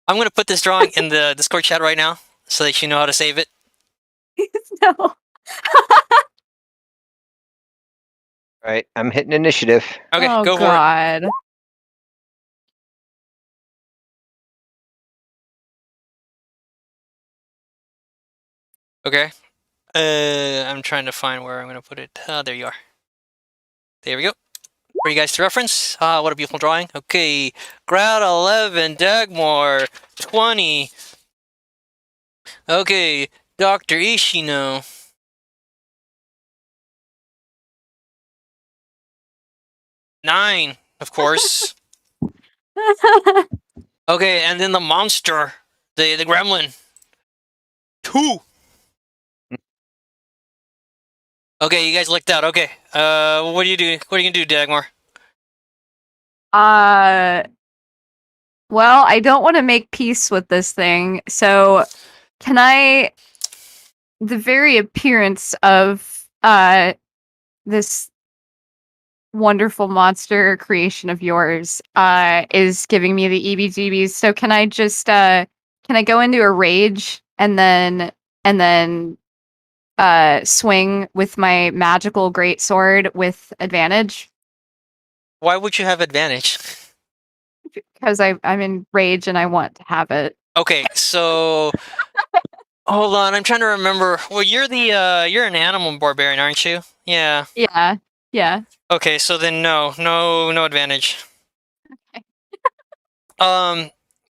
I'm gonna put this drawing in the Discord chat right now, so that you know how to save it. No. Right, I'm hitting initiative. Okay, Oh go for it. God. Okay. I'm trying to find where I'm gonna put it. There you are. There we go. For you guys to reference. What a beautiful drawing. Okay. Grad 11, Dagmar 20. Okay, Dr. Ishino. 9, of course. Okay, and then the monster, the gremlin. 2. Okay, you guys licked out. Okay. What do you do? What are you gonna do, Dagmar? Well, I don't want to make peace with this thing, so can I? The very appearance of this wonderful monster creation of yours is giving me the EBGBs. So can I just can I go into a rage and then swing with my magical greatsword with advantage? Why would you have advantage? Because I'm in rage and I want to have it. Okay, so hold on. I'm trying to remember. Well, you're you're an animal barbarian, aren't you? Yeah. Yeah. Yeah. Okay, so then no advantage. Okay.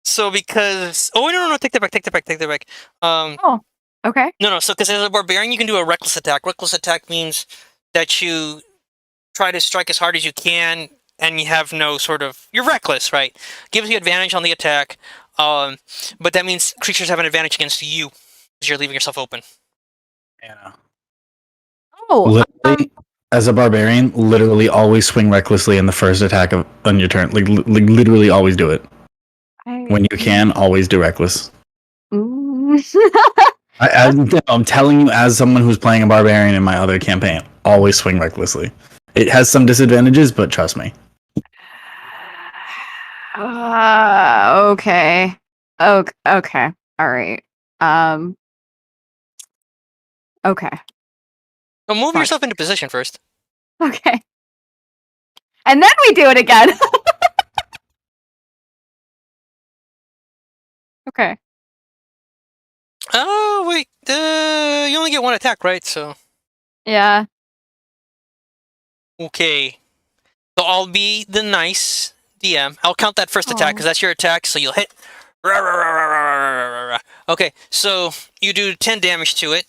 So because no, take that back. Oh. Okay. No, so because as a barbarian, you can do a reckless attack. Reckless attack means that you try to strike as hard as you can, and you have no sort of... You're reckless, right? Gives you advantage on the attack, but that means creatures have an advantage against you, because you're leaving yourself open. Anna. Oh. Literally, as a barbarian, literally always swing recklessly in the first attack on your turn. Like literally always do it. When you can, always do reckless. I'm telling you, as someone who's playing a barbarian in my other campaign, always swing recklessly. It has some disadvantages, but trust me. Okay. Okay. All right. Okay. So move Fine. yourself into position first. Okay. And then we do it again. Okay. Oh, wait. You only get one attack, right? So... Yeah. Okay. So I'll be the nice DM. I'll count that first attack, because that's your attack, so you'll hit... Okay, so you do 10 damage to it.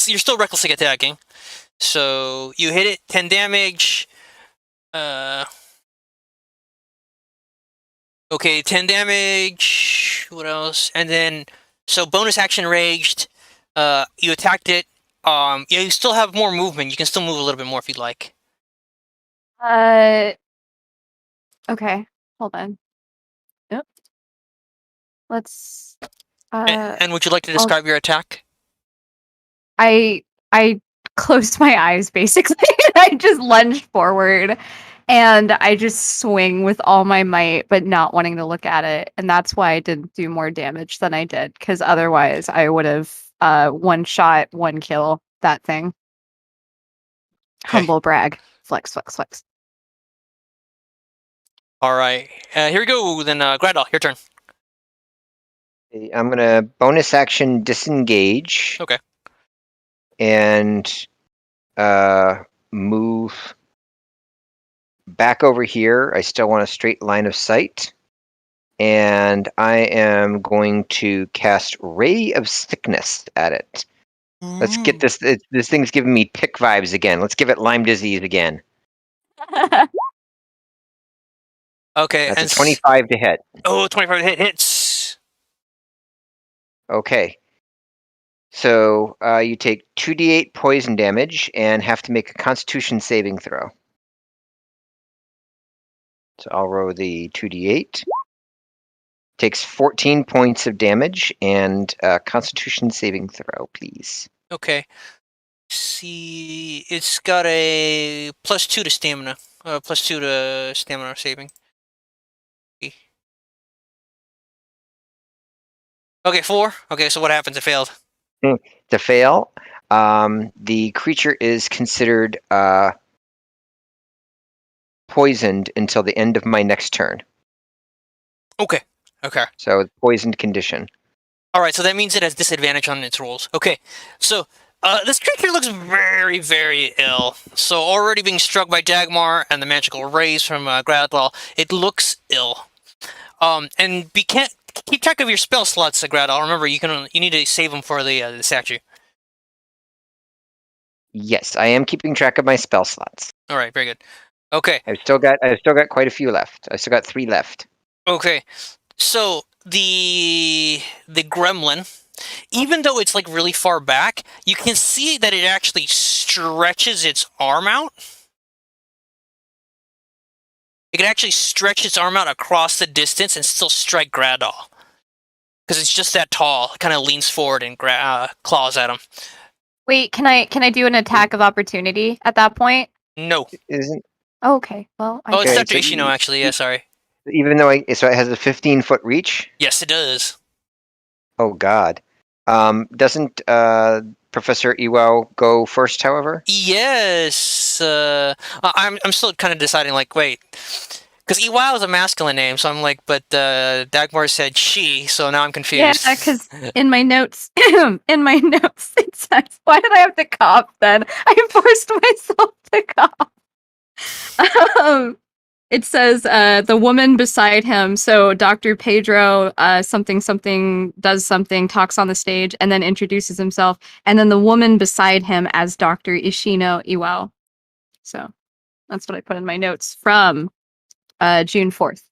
You're still recklessly attacking. So you hit it, 10 damage. Okay, 10 damage. What else? And then, so bonus action raged. You attacked it. Yeah, you still have more movement. You can still move a little bit more if you'd like. Okay. Hold on. Yep. Let's. And would you like to describe your attack? I closed my eyes basically. I just lunged forward and I just swing with all my might, but not wanting to look at it. And that's why I didn't do more damage than I did, because otherwise I would have one shot, one kill that thing. Okay. Humble brag. Flex, flex, flex. All right. Here we go. Then, Gradal, your turn. I'm gonna bonus action disengage. Okay. And move back over here. I still want a straight line of sight. And I am going to cast Ray of Sickness at it. Let's get this. This thing's giving me tick vibes again. Let's give it Lyme disease again. Okay. That's and a 25 to hit. Oh, 25 to hit. Hits. Okay. So you take 2d8 poison damage and have to make a Constitution saving throw. So I'll roll the 2d8. Takes 14 points of damage and Constitution saving throw, please. Okay. See, it's got a +2 to stamina. +2 to stamina saving. Okay, 4. Okay, so what happens? It failed. To fail, the creature is considered poisoned until the end of my next turn. Okay. Okay. So poisoned condition. All right, so that means it has disadvantage on its rolls. Okay, so this creature looks very, very ill. So already being struck by Dagmar and the magical rays from Gradal, it looks ill. And keep track of your spell slots, Gradal. Remember, you need to save them for the statue. Yes, I am keeping track of my spell slots. All right, very good. Okay. I've still got quite a few left. I still got 3 left. Okay, so the gremlin even though it's like really far back, you can see that it actually stretches its arm out. It can actually stretch its arm out across the distance and still strike Gradal. Because it's just that tall. It kind of leans forward and claws at him. Wait, can I do an attack of opportunity at that point? No. Isn't Oh, okay. Well, Oh, it's Okay, Dr. so Ishino, actually. Yeah, sorry. even though so it has a 15-foot reach? Yes, it does. Oh God. Doesn't Professor Iwao go first, however? Yes. I'm still kind of deciding, like, wait. Because Iwao is a masculine name, so I'm like, but Dagmar said she, so now I'm confused. yeah, because in my notes, it says, why did I have to cough then? I forced myself to cough. It says the woman beside him. So Dr. Pedro, something does something, talks on the stage, and then introduces himself. And then the woman beside him as Dr. Ishino Iwao. So that's what I put in my notes from June 4th.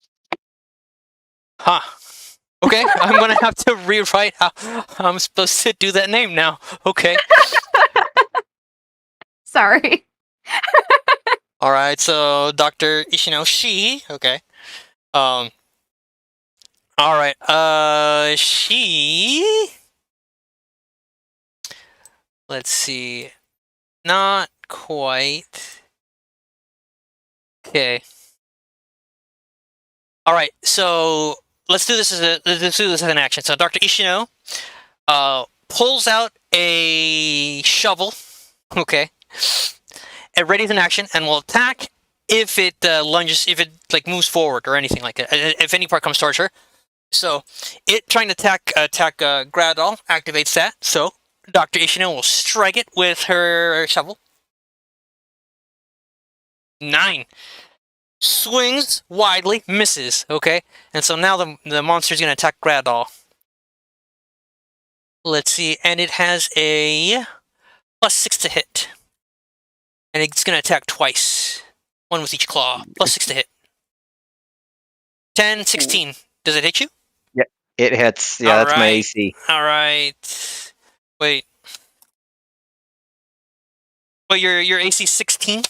Huh. Okay, I'm going to have to rewrite how I'm supposed to do that name now. Okay. Sorry. All right, so Dr. Ishino, she. Okay. All right. She. Let's see. Not quite. Okay. All right. So let's do this as an action. So Dr. Ishino, pulls out a shovel. Okay. It readies an action and will attack if it lunges, if it like moves forward or anything like that. If any part comes towards her. So it trying to attack Gradal activates that. So Dr. Ishino will strike it with her shovel. 9. Swings widely, misses. Okay, and so now the monster's gonna attack Gradal. Let's see, and it has a +6 to hit. And it's going to attack twice. One with each claw. +6 to hit. 10, 16. Does it hit you? Yeah, it hits. Yeah, that's my AC. All right. Wait. But your AC 16?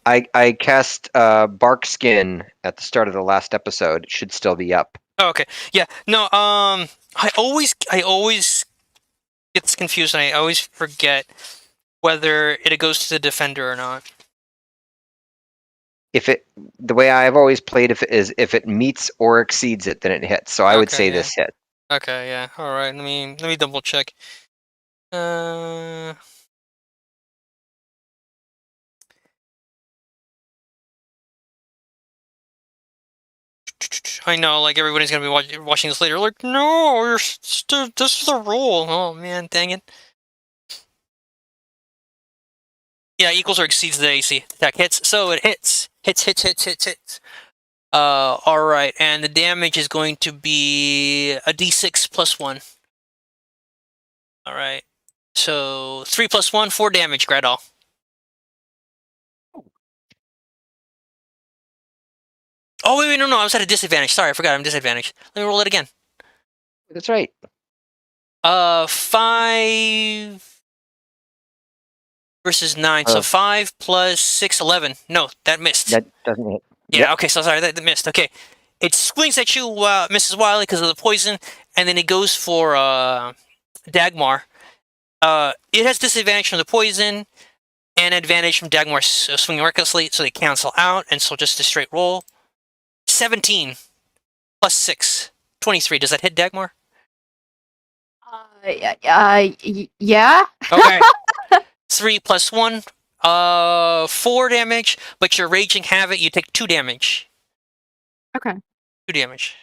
I cast Bark Skin at the start of the last episode. It should still be up. Oh, okay. Yeah. No. I always get confused, and I always forget whether it goes to the defender or not. The way I've always played, if it meets or exceeds it, then it hits. So I would say this hit. Okay. Yeah. All right. Let me double check. I know, like, everybody's gonna be watching this later. Like, no, this is the rule. Oh man, dang it. Yeah, equals or exceeds the AC. Attack hits, so it hits. Hits. Alright, and the damage is going to be a d6 plus 1. Alright. So 3 plus 1, 4 damage, Gradal. Oh, wait, no, I was at a disadvantage. Sorry, I forgot I'm disadvantaged. Let me roll it again. That's right. 5 versus 9. So 5 plus 6, 11. No, that missed. That doesn't hit. Yeah, Yep. okay, so sorry, that missed. Okay. It swings at you, Mrs. Wiley, because of the poison, and then it goes for Dagmar. It has disadvantage from the poison and advantage from Dagmar swinging recklessly, so they cancel out, and so just a straight roll. 17 plus 6, 23. Does that hit Dagmar? Yeah. Okay. 3 plus 1, 4 damage, but you're raging havoc, you take 2 damage. Okay. 2 damage.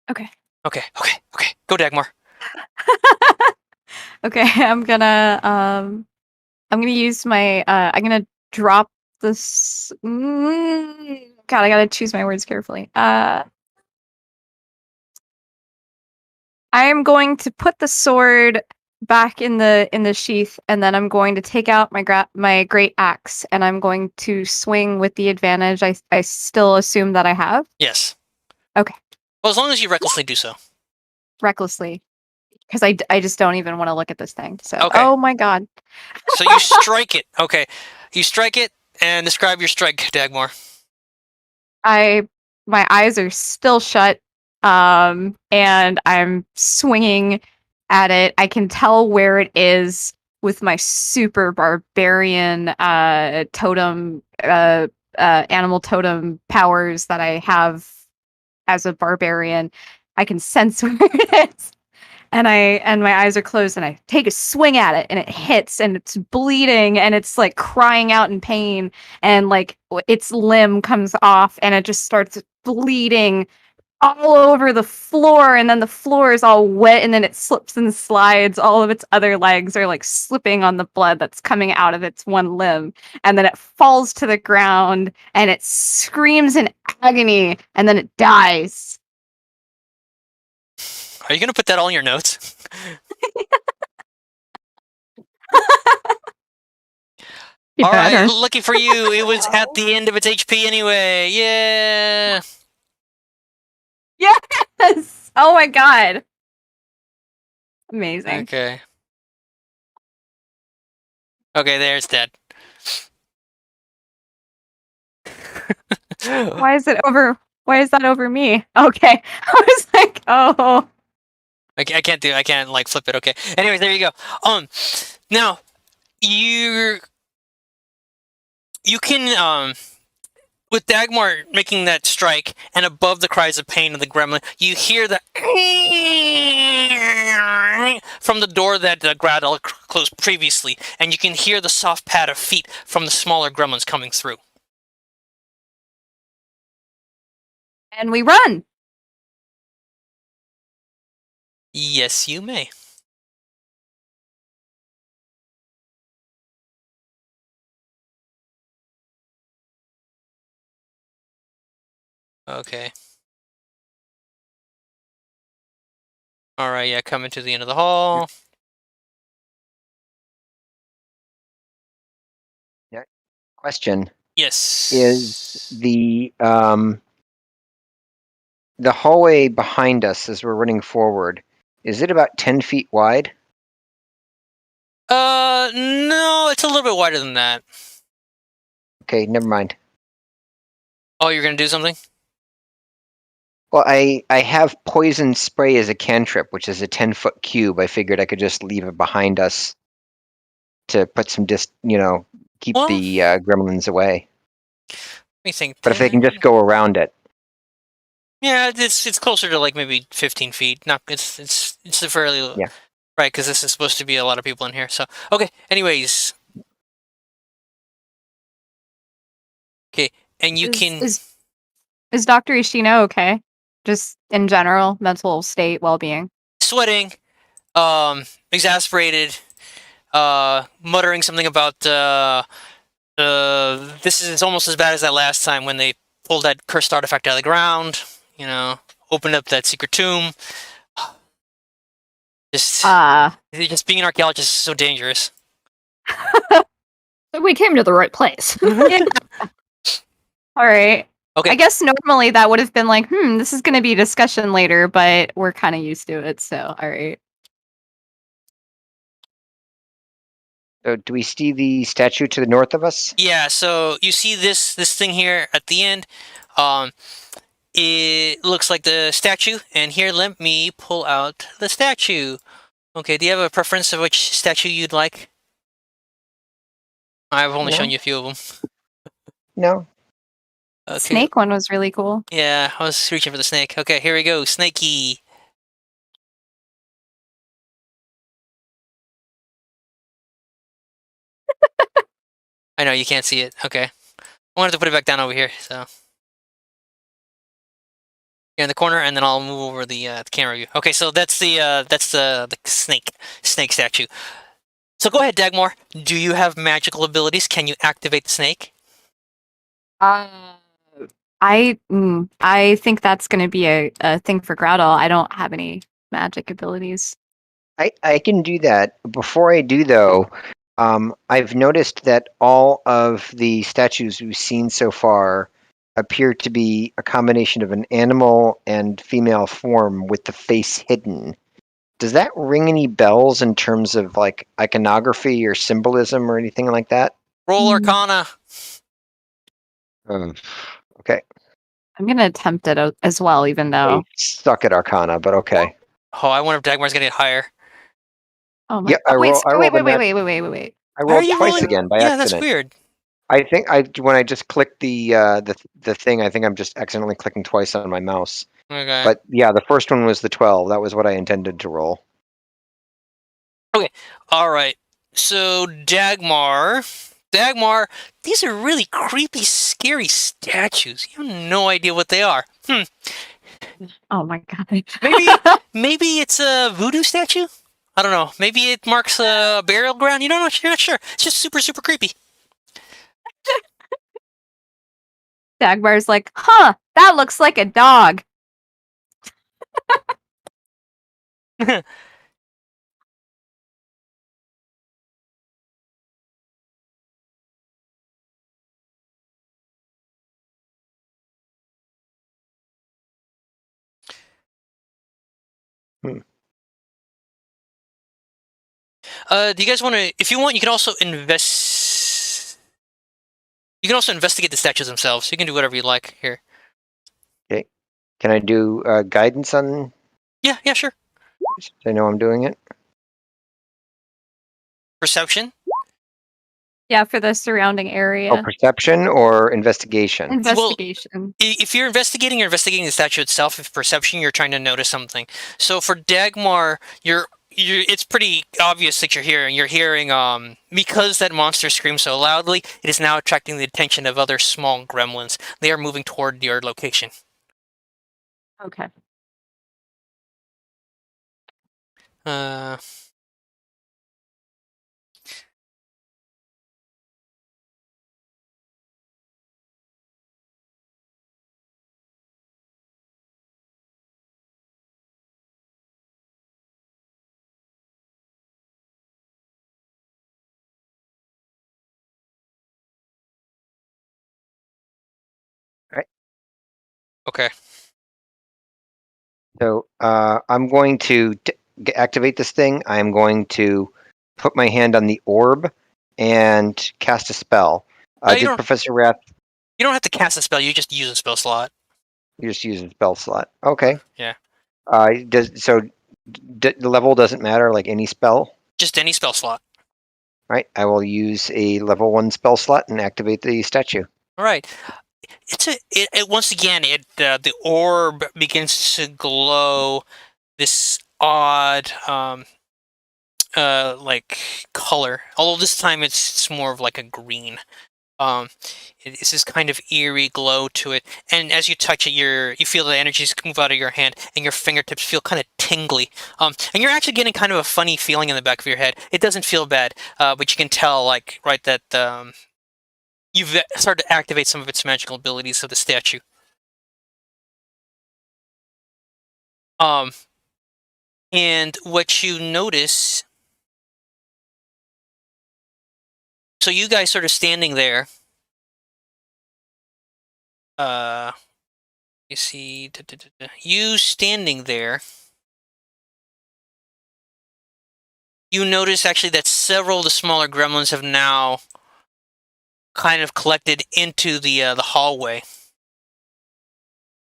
Okay. Go, Dagmar. Okay, I'm gonna use my I'm gonna drop this. God, I gotta choose my words carefully. I am going to put the sword back in the sheath, and then I'm going to take out my great axe, and I'm going to swing with the advantage I still assume that I have. Yes. Okay. Well, as long as you recklessly do so. recklessly, because I just don't even want to look at this thing. So, Okay. oh my god. So you strike it. Okay. You strike it and describe your strike, Dagmar. My eyes are still shut, and I'm swinging at it. I can tell where it is with my super barbarian totem, animal totem powers that I have as a barbarian. I can sense where it is. And my eyes are closed and I take a swing at it and it hits and it's bleeding and it's like crying out in pain and like its limb comes off and it just starts bleeding all over the floor and then the floor is all wet and then it slips and slides. All of its other legs are like slipping on the blood that's coming out of its one limb and then it falls to the ground and it screams in agony and then it dies. Are you going to put that all in your notes? You All right, better. lucky for you, it was at the end of its HP anyway. Yeah. Yes. Oh my god. Amazing. Okay. Okay, there, it's dead. Why is that over me? Okay. I was like, oh. I can't like flip it. Okay. Anyways, there you go. Now you can with Dagmar making that strike and above the cries of pain of the gremlin, you hear the from the door that Gradle closed previously, and you can hear the soft pad of feet from the smaller gremlins coming through. And we run. Yes, you may. Okay. Alright, yeah, coming to the end of the hall. Question Yes. is the hallway behind us as we're running forward. Is it about 10 feet wide? No, it's a little bit wider than that. Okay, never mind. Oh, you're gonna do something? Well, I have poison spray as a cantrip, which is a 10-foot cube. I figured I could just leave it behind us to put some keep Well, the gremlins away. Let me think. But if they can just go around it. Yeah, it's closer to like maybe 15 feet. Not it's a fairly Yeah. Right, because this is supposed to be a lot of people in here. So okay. Anyways, okay, and you can Is Dr. Ishino okay? Just in general, mental state, well-being. sweating, exasperated, muttering something about this is almost as bad as that last time when they pulled that cursed artifact out of the ground. You know, opened up that secret tomb. Just being an archaeologist is so dangerous. So we came to the right place. All right. Okay. I guess normally that would have been like, this is going to be a discussion later, but we're kind of used to it. So, all right. So do we see the statue to the north of us? Yeah, so you see this thing here at the end. It looks like the statue, and here let me pull out the statue. Okay, do you have a preference of which statue you'd like? I've only shown you a few of them. No. Okay. Snake one was really cool. Yeah, I was reaching for the snake. Okay, here we go, Snakey. I know you can't see it. Okay, I wanted to put it back down over here. So here in the corner, and then I'll move over the camera view. Okay, so that's the snake statue. So go ahead, Dagmar. Do you have magical abilities? Can you activate the snake? I think that's going to be a thing for Groudle. I don't have any magic abilities. I can do that. Before I do, though, I've noticed that all of the statues we've seen so far appear to be a combination of an animal and female form with the face hidden. Does that ring any bells in terms of like iconography or symbolism or anything like that? Roll Arcana. Okay. I'm gonna attempt it as well, even I though. suck at Arcana, but okay. Oh, I wonder if Dagmar's gonna get higher. Oh my. Yeah, I wait, roll. I rolled wait, a wait, nat- wait, wait, wait, wait, wait. I Why are rolled you twice rolling? again by Yeah, that's accident. weird. I think when I just clicked the thing, I think I'm just accidentally clicking twice on my mouse. Okay. But yeah, the first one was the 12. That was what I intended to roll. All right. So Dagmar, these are really creepy, scary statues. You have no idea what they are. Oh my god. Maybe it's a voodoo statue. I don't know. Maybe it marks a burial ground. You don't know. You're not sure. It's just super, super creepy. Dagmar's like, huh, that looks like a dog. Do you guys want to? If you want, you can also invest. You can also investigate the statues themselves. You can do whatever you like here. Okay. Can I do guidance on? Yeah, sure. So I know I'm doing it. Perception. Yeah, for the surrounding area. Oh, perception or investigation? Investigation. If you're investigating the statue itself. If perception, you're trying to notice something. So for Dagmar, it's pretty obvious that you're hearing. You're hearing because that monster screams so loudly, it is now attracting the attention of other small gremlins. They are moving toward your location. Okay. Uh, Right. okay. So I'm going to activate this thing. I'm going to put my hand on the orb and cast a spell. You Did don't- Professor Rath? You don't have to cast a spell. You just use a spell slot. You just use a spell slot. Okay. Yeah. The level doesn't matter, like any spell. Just any spell slot. Right. I will use a level 1 spell slot and activate the statue. All right. Once again, the orb begins to glow this odd like color. Although this time it's more of like a green. It's this kind of eerie glow to it, and as you touch it, you feel the energies move out of your hand, and your fingertips feel kind of tingly. And you're actually getting kind of a funny feeling in the back of your head. It doesn't feel bad, but you can tell, like, right, that you've started to activate some of its magical abilities of the statue. And what you notice. So you guys sort of standing there. You see, you standing there. You notice actually that several of the smaller gremlins have now kind of collected into the hallway,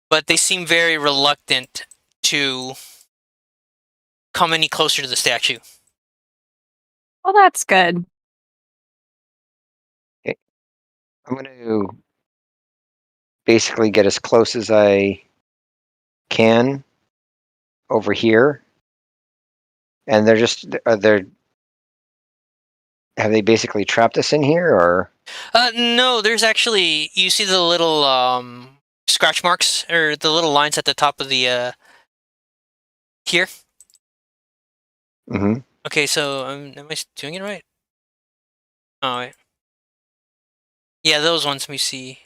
but they seem very reluctant to come any closer to the statue. Well, that's good. I'm going to basically get as close as I can over here. And have they basically trapped us in here, or? No, there's actually, you see the little scratch marks, or the little lines at the top of the here. Mm-hmm. Okay, so am I doing it right? Oh, wait. Yeah, those ones. Let me see.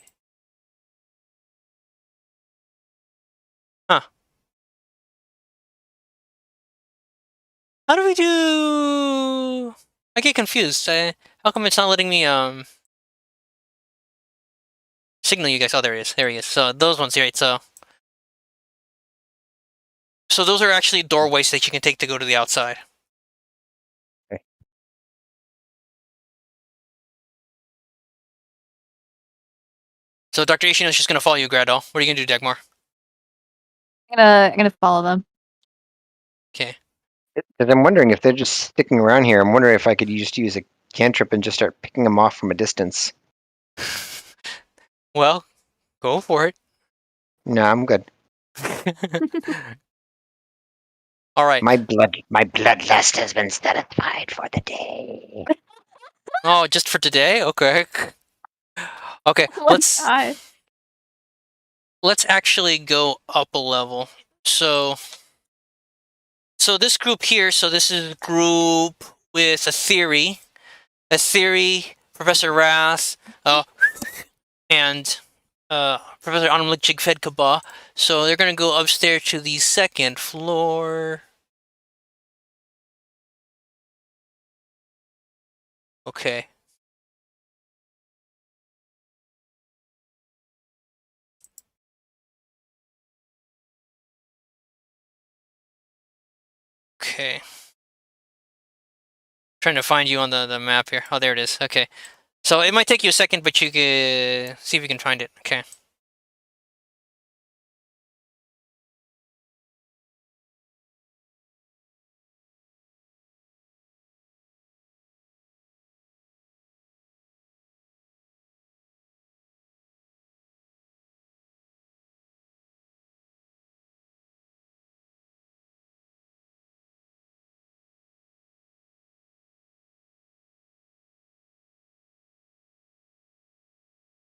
Huh. How do we do? I get confused. How come it's not letting me signal you guys. Oh, there he is. There he is. So those ones, right? So those are actually doorways that you can take to go to the outside. Okay. So Dr. Ishino is just gonna follow you, Gradol. What are you gonna do, Dagmar? I'm gonna follow them. Okay. Because I'm wondering if they're just sticking around here. I'm wondering if I could just use a cantrip and just start picking them off from a distance. Well, go for it. No, I'm good. All right. My bloodlust has been satisfied for the day. Oh, just for today? Okay. Okay, Oh my God. let's actually go up a level. So this group here, so this is a group with a theory, Professor Rath, and Professor Anamlik Jigfed Kaba. So they're gonna go upstairs to the second floor. Okay. Okay. Trying to find you on the map here. Oh, there it is. Okay. So it might take you a second, but you can see if you can find it. Okay.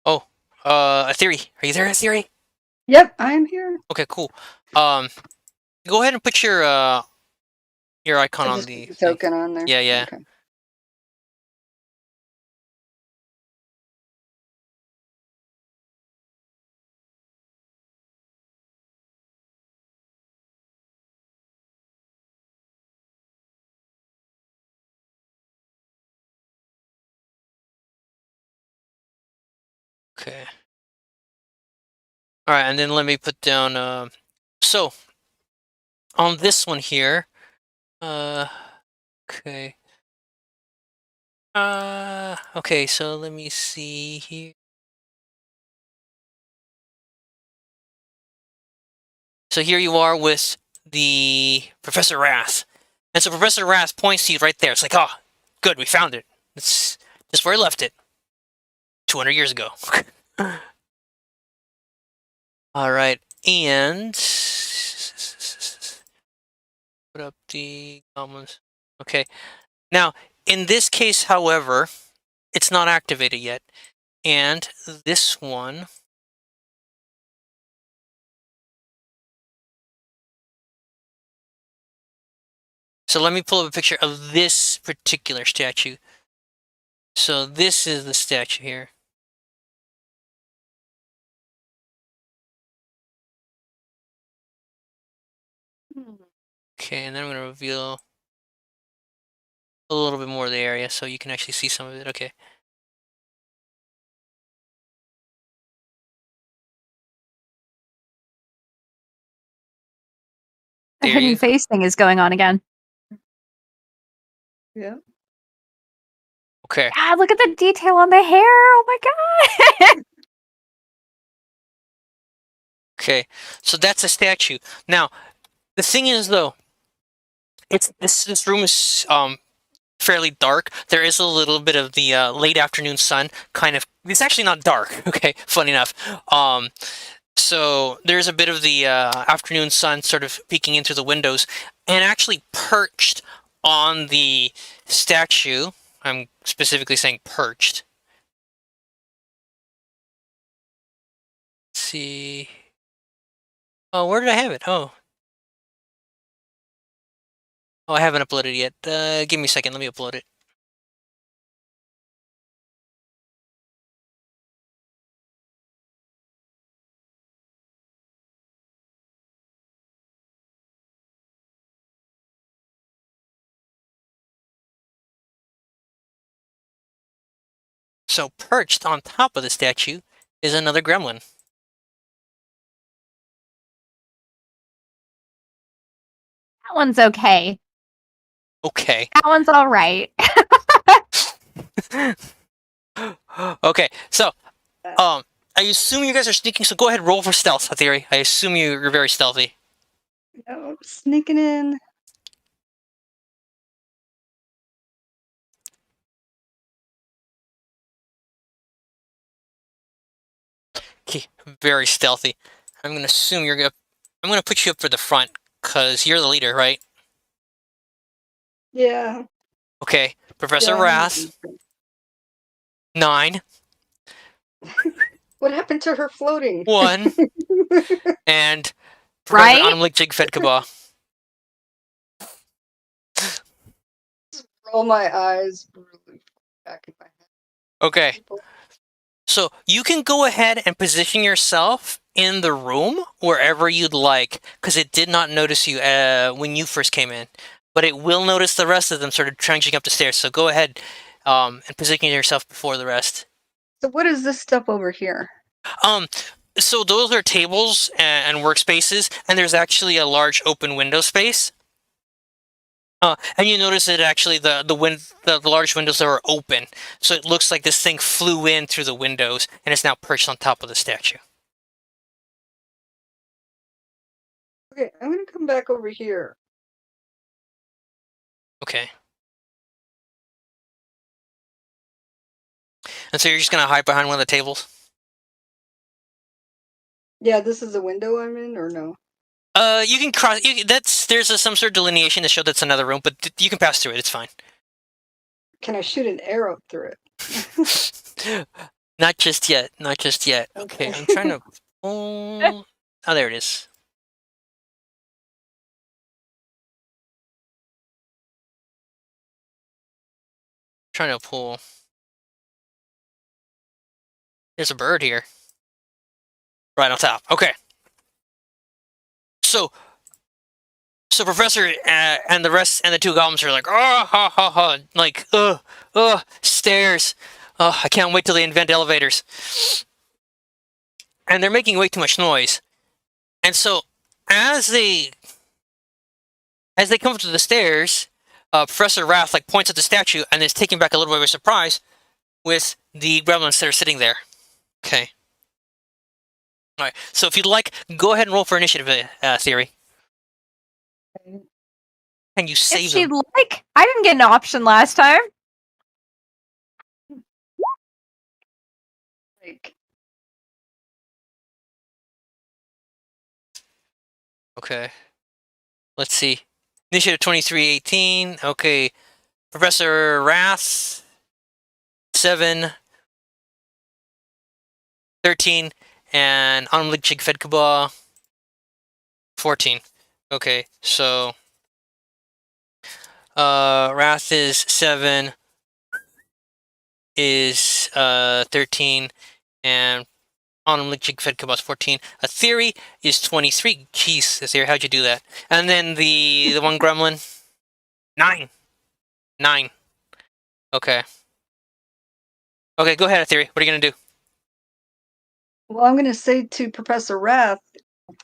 Oh, a theory. Are you there, a theory? Yep, I'm here. Okay, cool. Go ahead and put your icon I on just the put the thing. token on there. Yeah, yeah. Okay. Okay. All right, and then let me put down. So on this one here. Okay. Okay. So let me see here. So here you are with the Professor Rath, and so Professor Rath points to you right there. It's like, oh, good, we found it. It's just where I left it 200 years ago. All right, and put up the goblins. Okay. Now, in this case, however, it's not activated yet, and this one. So let me pull up a picture of this particular statue. So this is the statue here. Okay, and then I'm going to reveal a little bit more of the area so you can actually see some of it. Okay. The There hidden you face thing is going on again. Yeah. Okay. God, look at the detail on the hair. Oh my God. Okay. So that's a statue. Now, the thing is though, this room is fairly dark. There is a little bit of the late afternoon sun kind of. It's actually not dark. Okay, funny enough. So there's a bit of the afternoon sun sort of peeking into the windows, and actually perched on the statue. I'm specifically saying perched. Let's see. Oh, where did I have it? Oh, I haven't uploaded it yet. Give me a second. Let me upload it. So perched on top of the statue is another gremlin. That one's okay. Okay. That one's all right. Okay, so, I assume you guys are sneaking, so go ahead, roll for stealth, Theory. I assume you're very stealthy. Oh, sneaking in. Okay, very stealthy. I'm gonna assume I'm gonna put you up for the front, because you're the leader, right? Yeah. Okay, Professor yeah, Wrath, 9, What happened to her floating? 1, and Professor Right? Autumnlick Jigfedkaba. Roll my eyes really back in my head. Okay, so you can go ahead and position yourself in the room wherever you'd like, because it did not notice you when you first came in, but it will notice the rest of them sort of trudging up the stairs. So go ahead and position yourself before the rest. So what is this stuff over here? So those are tables and workspaces, and there's actually a large open window space. And you notice that actually the large windows are open, so it looks like this thing flew in through the windows and it's now perched on top of the statue. Okay, I'm gonna come back over here. Okay. And so you're just gonna hide behind one of the tables? Yeah, this is a window I'm in, or no? You can cross. There's some sort of delineation to show that's another room, but you can pass through it. It's fine. Can I shoot an arrow through it? Not just yet. Not just yet. Okay, I'm trying to pull. Oh, there it is. Trying to pull. There's a bird here. Right on top. Okay. So Professor and the rest and the two goblins are like, oh, ha, ha, ha, like, stairs. Oh, I can't wait till they invent elevators. And they're making way too much noise. And so, as they come up to the stairs, Professor Wrath like points at the statue and is taken back a little bit by surprise with the gremlins that are sitting there. Okay. All right. So if you'd like, go ahead and roll for initiative, Theory. And you If save she'd them. like, I didn't get an option last time. Like, Okay. Let's see. Initiative 2318. Okay. Professor Wrath, 7, 13, and Anmlik Jigfedkaba, 14. Okay, so Wrath is 7, is 13, and Anmlik Jigfedkaba is 14. A Theory is 23. Jeez, Theory, how'd you do that? And then the one gremlin, 9. 9. Okay. Okay, go ahead, Theory. What are you gonna do? well, I'm gonna say to Professor Wrath,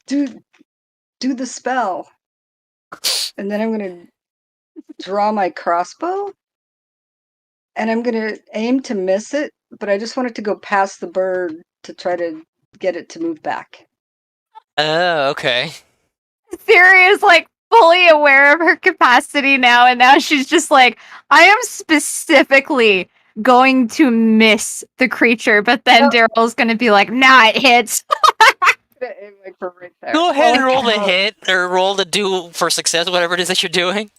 do the spell, and then I'm gonna draw my crossbow, and I'm gonna aim to miss it, but I just want it to go past the bird to try to get it to move back. Oh, okay. Theory is like fully aware of her capacity now, and now she's just like, I am specifically going to miss the creature, but then Daryl's gonna be like, nah, it hits. I'm gonna aim like for right there. Go ahead and Holy roll the cow. hit, or roll the do for success, whatever it is that you're doing.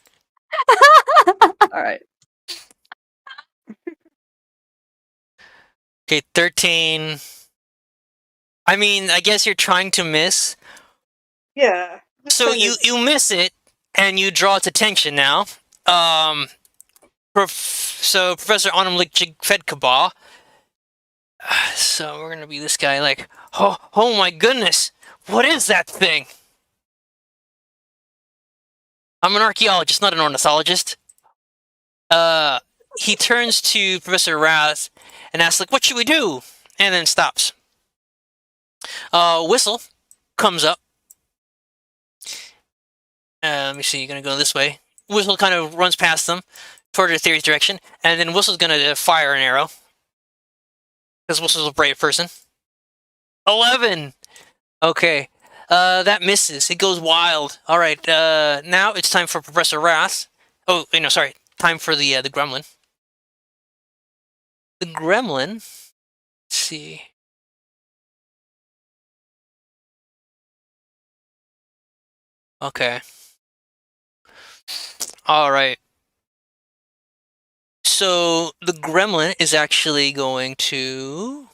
All right. Okay, 13. I mean, I guess you're trying to miss. Yeah. just So trying to- you miss it, and you draw its attention now. So Professor Anamlik Jigfedkaba. So we're gonna be this guy like, oh my goodness, what is that thing? I'm an archaeologist, not an ornithologist. He turns to Professor Wrath and asks, like, what should we do? And then stops. Whistle comes up. Let me see. You're gonna go this way. Whistle kind of runs past them toward the theory's direction, and then Whistle's gonna fire an arrow because Whistle's a brave person. 11. Okay. That misses. It goes wild. All right. Now it's time for Professor Wrath. Oh, sorry. Time for the gremlin. The gremlin. Let's see. Okay. All right. So the gremlin is actually going to.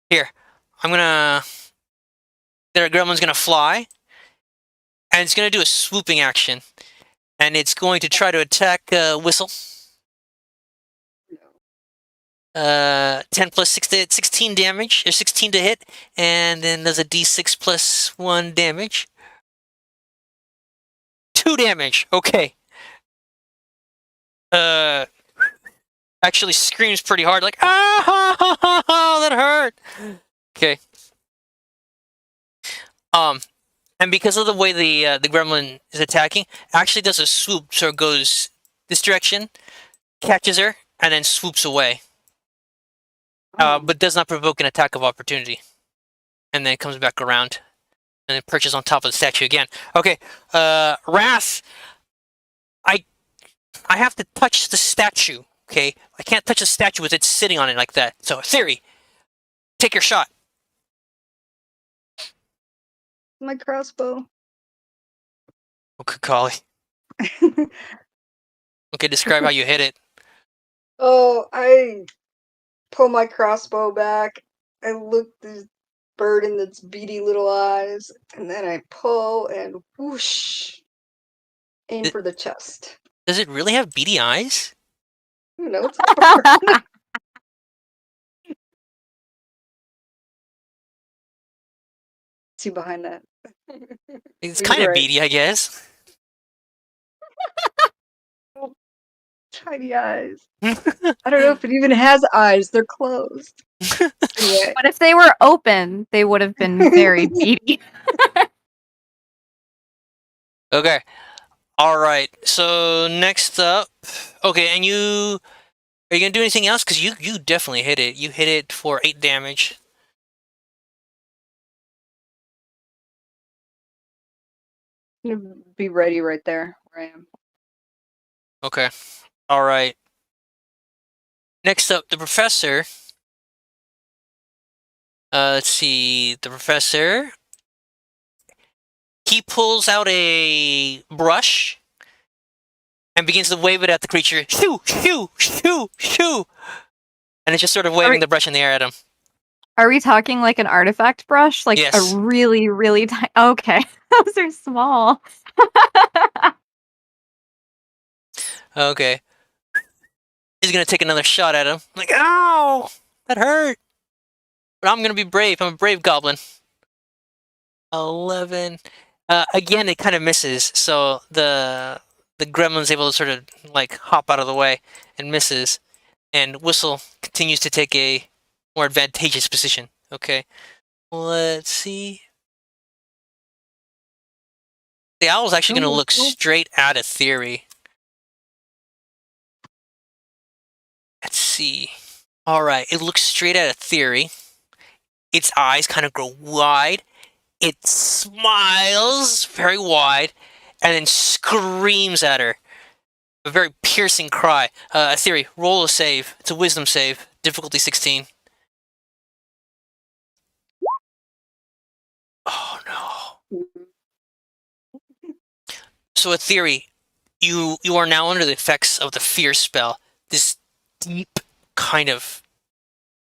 Here. I'm gonna. The gremlin's gonna fly, and it's gonna do a swooping action, and it's going to try to attack Whistle. 10 plus 6 to hit, 16 damage, or 16 to hit, and then there's a d6 plus 1 damage. 2 damage, okay. Actually screams pretty hard, like, ah, ha, ha, ha, ha, that hurt. Okay. And because of the way the gremlin is attacking, actually does a swoop, so it goes this direction, catches her, and then swoops away. But does not provoke an attack of opportunity. And then it comes back around. And then perches on top of the statue again. Okay, Wrath. I have to touch the statue, okay? I can't touch the statue with it sitting on it like that. So, Theory, take your shot. My crossbow. Okay, Collie. Okay, describe how you hit it. Oh, I pull my crossbow back. I look this bird in its beady little eyes, and then I pull and whoosh, aim for the chest. Does it really have beady eyes? Who knows? It's a bird. See behind that. It's You're kind of right. beady, I guess. Tiny eyes. I don't know if it even has eyes. They're closed. Anyway. But if they were open, they would have been very beady. Okay. All right. So next up, okay, and are you gonna do anything else? Because you definitely hit it. You hit it for 8 damage. I'm gonna be ready right there where I am. Okay. All right. Next up, the professor. Let's see. The professor. He pulls out a brush and begins to wave it at the creature. Shoo, shoo, shoo, shoo. And it's just sort of waving the brush in the air at him. Are we talking like an artifact brush? Like Yes. a really, really tiny. Okay. Those are small. Okay. He's gonna take another shot at him. Like, ow! That hurt! But I'm gonna be brave. I'm a brave goblin. 11. Again, it kind of misses. So the gremlin's able to sort of like hop out of the way and misses. And Whistle continues to take a more advantageous position. Okay. Let's see. The owl's actually gonna look straight at a Theory. Let's see. All right, it looks straight at a Theory. Its eyes kind of grow wide. It smiles very wide, and then screams at her. A very piercing cry. A Theory, roll a save. It's a wisdom save. Difficulty 16. Oh no. So a Theory, you are now under the effects of the fear spell. This deep kind of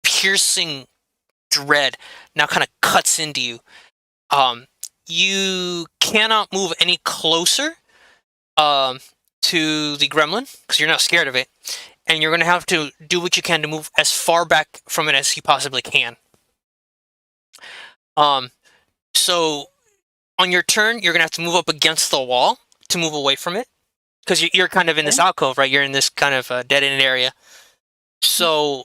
piercing dread now kind of cuts into you. You cannot move any closer to the gremlin because you're not scared of it, and you're going to have to do what you can to move as far back from it as you possibly can. So on your turn, you're going to have to move up against the wall to move away from it because you're kind of in this alcove, right? You're in this kind of dead-end area. So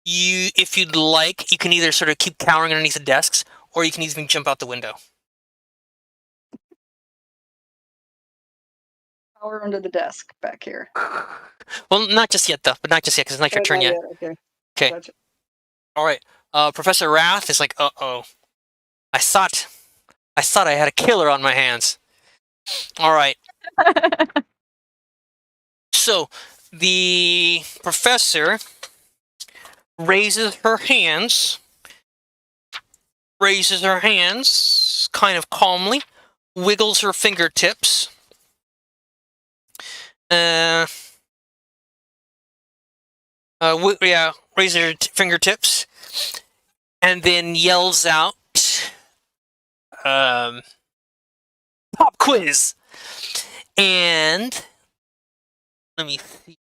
if you'd like, you can either sort of keep cowering underneath the desks, or you can even jump out the window. Power under the desk back here. Well, not just yet, though. But not just yet, because it's not your turn Not yet. Okay. Okay. Gotcha. All right. Professor Wrath is like, uh-oh. I thought I had a killer on my hands. All right. So the professor raises her hands kind of calmly, wiggles her fingertips. Raises her fingertips, and then yells out, "Pop quiz!" And let me see.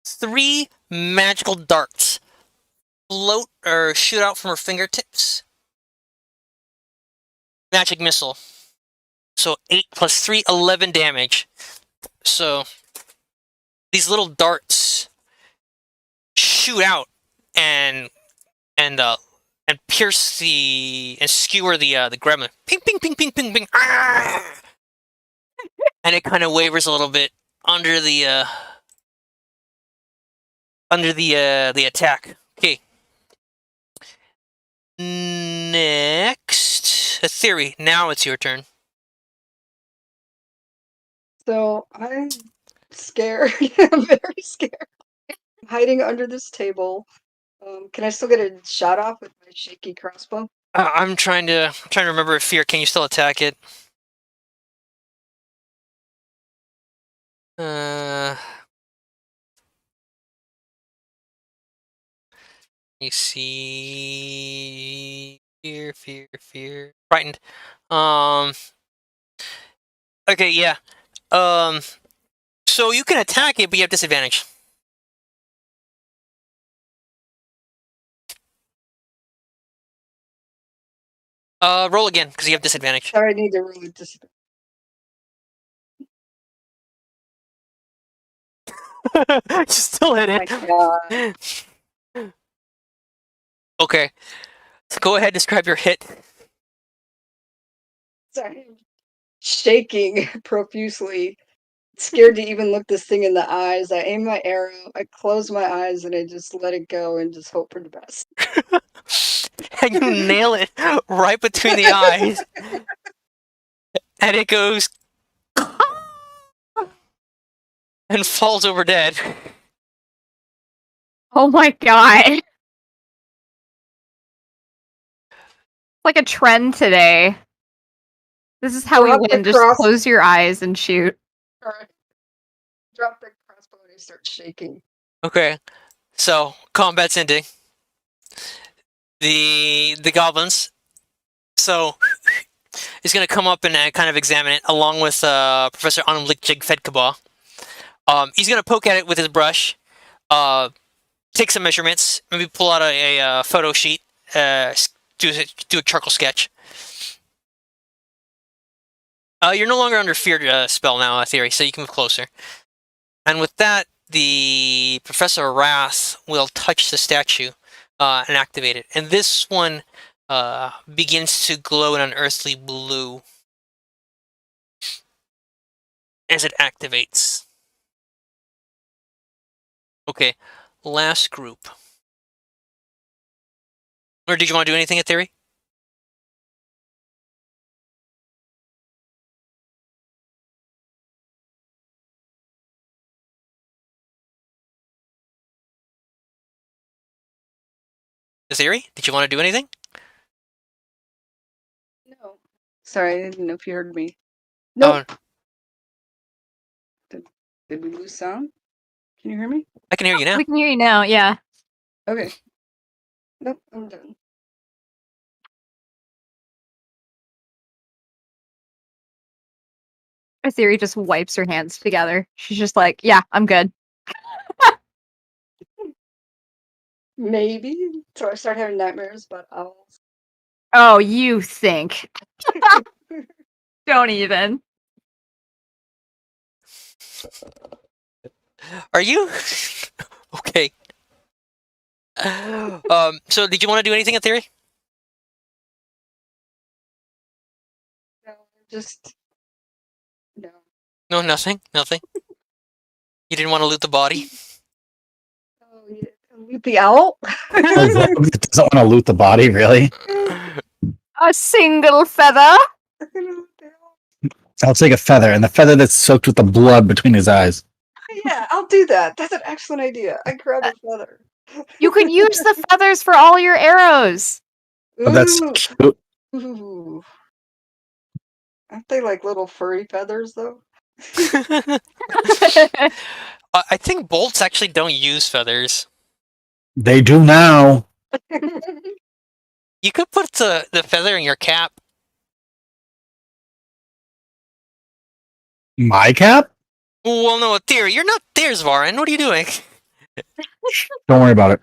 3 magical darts float or shoot out from her fingertips. Magic missile. So 8 plus 3, 11 damage. So these little darts shoot out and pierce and skewer the gremlin. Ping, ping, ping, ping, ping, ping. Ah! And it kind of wavers a little bit under the attack. Okay. Next, a theory. Now it's your turn. So I'm scared. I'm very scared. I'm hiding under this table. Can I still get a shot off with my shaky crossbow? I'm trying to remember if fear. Can you still attack it? You see, fear, frightened. Okay, yeah. So you can attack it, but you have disadvantage. Roll again because you have disadvantage. Sorry, I need to roll with disadvantage. You still hit My it. God. Okay. So go ahead, describe your hit. Sorry. I'm shaking profusely. Scared to even look this thing in the eyes. I aim my arrow, I close my eyes, and I just let it go and just hope for the best. And you nail it right between the eyes. And it goes and falls over dead. Oh my god. It's like a trend today. This is how we Drop the win. Just cross- close your eyes and shoot. Alright. Drop the crossbow and I start shaking. Okay. So combat's ending. The goblins. So he's gonna come up and kind of examine it along with Professor Anumlik Jigfedkaba. He's gonna poke at it with his brush, take some measurements, maybe pull out a photo sheet, do a charcoal sketch. You're no longer under fear spell now, theory, so you can move closer. And with that, the Professor Wrath will touch the statue and activate it. And this one begins to glow an unearthly blue as it activates. Okay, last group. Or did you want to do anything at theory? The theory? Did you want to do anything? No. Sorry, I didn't know if you heard me. No. Oh, Did we lose sound? Can you hear me? I can hear you now. We can hear you now, yeah. Okay. Nope, I'm done. Asiri just wipes her hands together. She's just like, yeah, I'm good. Maybe. So I start having nightmares about owls. Oh, you think. Don't even. Are you? Okay. So did you want to do anything in theory? No, just no. No, nothing. Nothing. You didn't want to loot the body? Oh, yeah. Loot the owl. Oh, Rogue doesn't want to loot the body, really? A single feather. I'll take a feather, and the feather that's soaked with the blood between his eyes. Yeah, I'll do that. That's an excellent idea. I grab a feather. You could use the feathers for all your arrows. Oh, that's Ooh, cute. ooh. Aren't they like little furry feathers, though? I think bolts actually don't use feathers. They do now. You could put the feather in your cap. My cap? Well, no, a theory. You're not there, Svarin. What are you doing? Don't worry about it.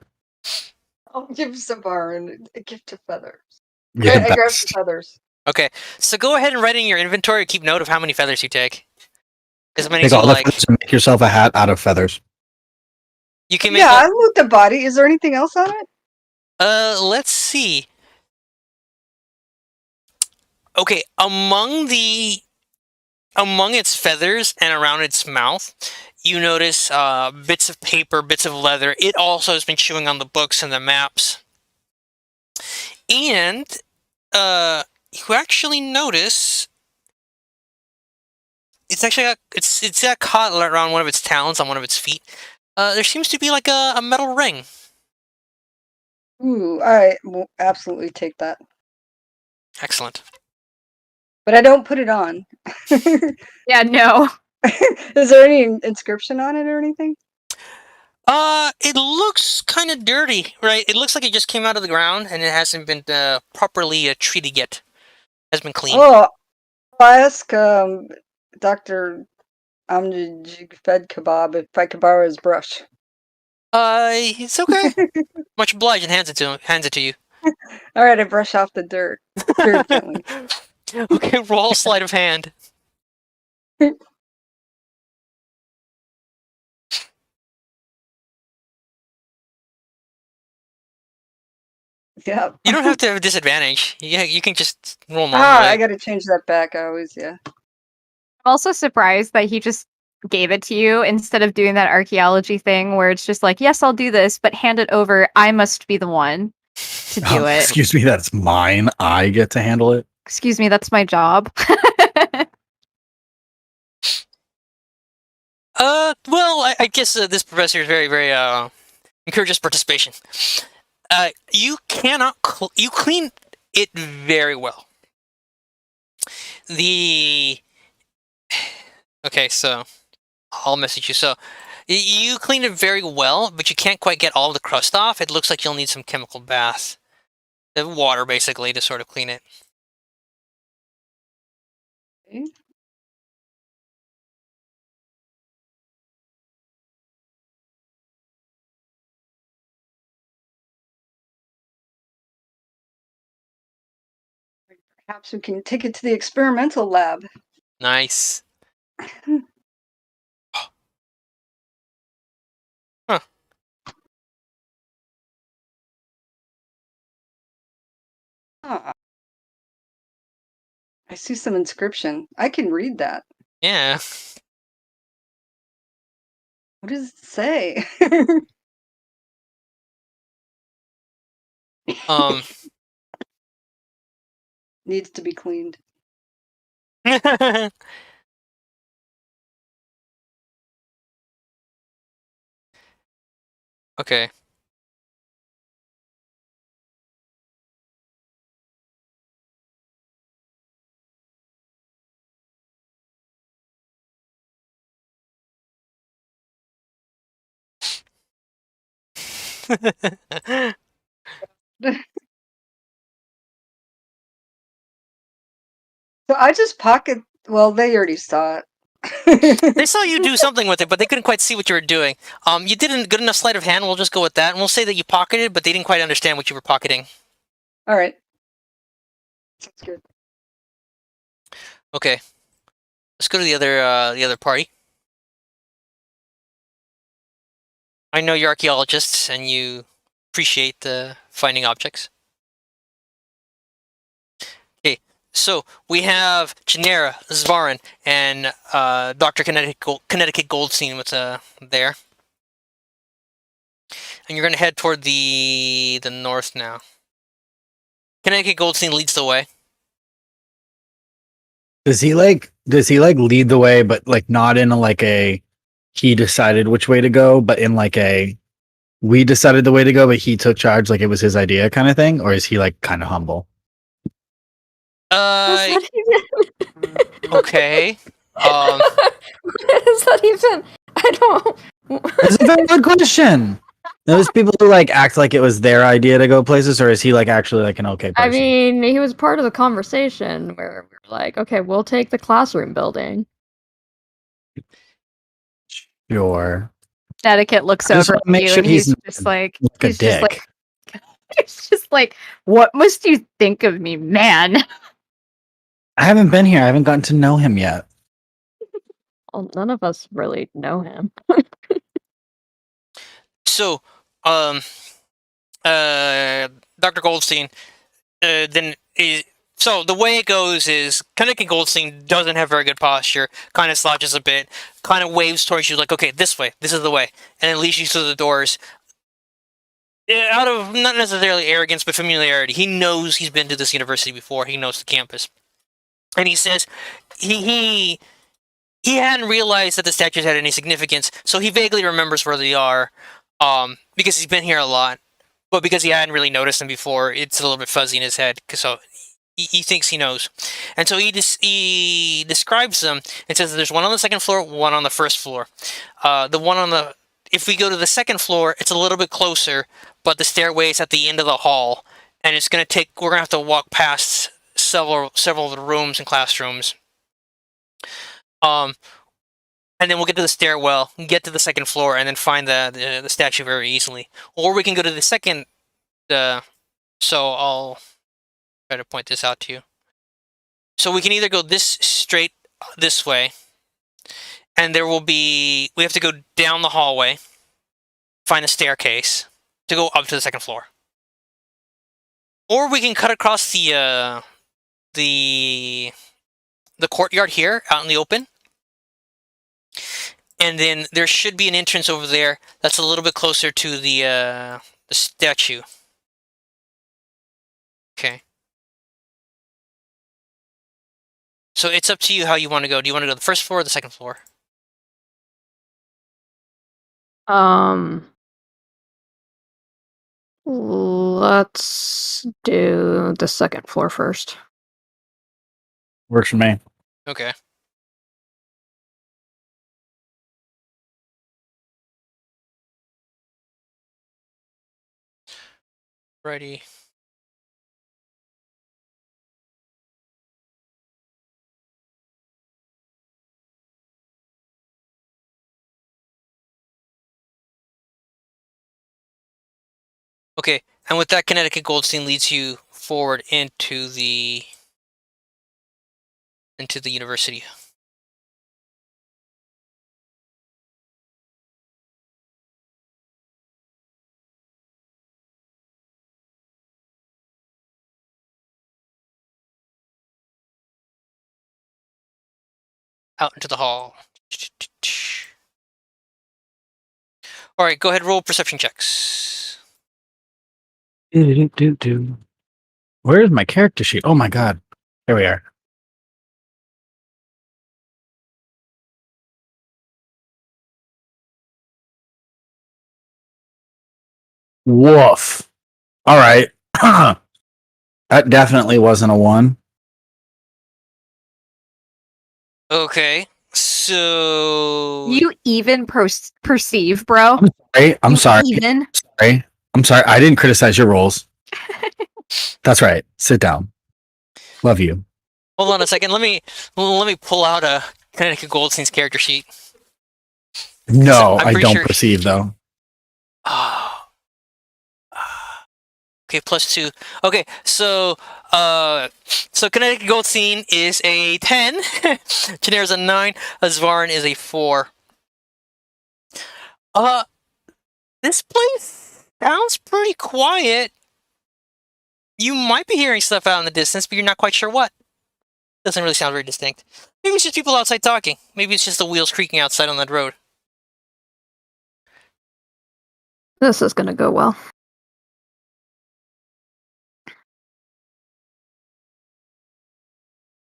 I'll give Savarin a gift of feathers. You're the I grab best. some feathers. Okay, so go ahead and write in your inventory. Keep note of how many feathers you take. As many Take as you all the like. feathers and make yourself a hat out of feathers. You can make. Yeah, I loot the body. Is there anything else on it? Let's see. Okay, among its feathers and around its mouth, you notice bits of paper, bits of leather. It also has been chewing on the books and the maps. And you actually notice it's actually it's got caught around one of its talons on one of its feet. There seems to be like a metal ring. Ooh, I will absolutely take that. Excellent. But I don't put it on. Yeah, no. Is there any inscription on it or anything? It looks kind of dirty, right? It looks like it just came out of the ground and it hasn't been properly treated yet. Has been cleaned. Oh, I'll ask Dr. Amjad Fed Kebab if I could borrow his brush. It's okay. Much obliged, and hands it to you. All right, I brush off the dirt very gently. Okay, roll sleight of hand. Yeah. You don't have to have a disadvantage. Yeah, you can just roll normally. I gotta change that back. I always, yeah. I'm also surprised that he just gave it to you instead of doing that archaeology thing where it's just like, yes, I'll do this, but hand it over. I must be the one to do it. Excuse me, that's mine. I get to handle it. Excuse me, that's my job. Well, I guess this professor is very, very encourages participation. You cannot you clean it very well. Okay, so I'll message you. So you clean it very well, but you can't quite get all the crust off. It looks like you'll need some chemical bath, the water basically, to sort of clean it. Okay. Perhaps we can take it to the experimental lab. Nice. Huh. Ah, I see some inscription. I can read that. Yeah. What does it say? Needs to be cleaned. Okay. So I just pocket. Well, they already saw it. They saw you do something with it, but they couldn't quite see what you were doing. You did a good enough sleight of hand. We'll just go with that, and we'll say that you pocketed, but they didn't quite understand what you were pocketing. All right. Sounds good. Okay. Let's go to the other party. I know you're archaeologists, and you appreciate finding objects. Okay, so we have Genera, Zvarin, and Dr. Connecticut Goldstein with there. And you're gonna head toward the north now. Connecticut Goldstein leads the way. Does he like lead the way, but like not in a like a he decided which way to go, but in like a we decided the way to go, but he took charge like it was his idea kind of thing? Or is he like kind of humble? Is that even? Okay. Is that even? I don't. That's a very good question. Those people who like act like it was their idea to go places, or is he like actually like an okay person? I mean, he was part of the conversation where we were like, okay, we'll take the classroom building. Sure. Connecticut looks I just over wanna make at you sure and he's he's not just like, like a he's just like, dick. he's just like, what must you think of me, man? I haven't been here. I haven't gotten to know him yet. Well, none of us really know him. So, Dr. Goldstein, so the way it goes is Connecticut Goldstein doesn't have very good posture, kind of slouches a bit, kind of waves towards you like, okay, this way, this is the way, and then leads you to the doors. Out of not necessarily arrogance, but familiarity. He knows he's been to this university before. He knows the campus. And he says he hadn't realized that the statues had any significance, so he vaguely remembers where they are, because he's been here a lot. But because he hadn't really noticed them before, it's a little bit fuzzy in his head. So he thinks he knows, and so he describes them and says there's one on the second floor, one on the first floor. The one on the if we go to the second floor, it's a little bit closer, but the stairway is at the end of the hall, and it's gonna take. We're gonna have to walk past several of the rooms and classrooms. And then we'll get to the stairwell, get to the second floor, and then find the statue very easily. Or we can go to the second. So I'll try to point this out to you. So we can either go straight this way, and we have to go down the hallway, find a staircase to go up to the second floor. Or we can cut across the courtyard here out in the open. And then there should be an entrance over there that's a little bit closer to the statue. Okay. So it's up to you how you want to go. Do you want to go to the first floor or the second floor? Let's do the second floor first. Works for me. Okay. Righty. Okay, and with that, Connecticut Goldstein leads you forward into the university. Out into the hall. All right, go ahead, roll perception checks. Where is my character sheet? Oh my god. There we are. Woof. All right. That definitely wasn't a 1. Okay, so You even perceive, bro. I'm You sorry. Even. Sorry. I'm sorry. I didn't criticize your rolls. That's right. Sit down. Love you. hold on a second. Let me pull out a Connecticut Goldstein's character sheet. No, I'm I pretty don't sure- perceive though. Okay, +2. Okay, so Connecticut Goldstein is a 10. Genera's a 9. Zvarin is a 4. This place Sounds pretty quiet. You might be hearing stuff out in the distance, but you're not quite sure what. Doesn't really sound very distinct. Maybe it's just people outside talking. Maybe it's just the wheels creaking outside on that road. This is gonna go well.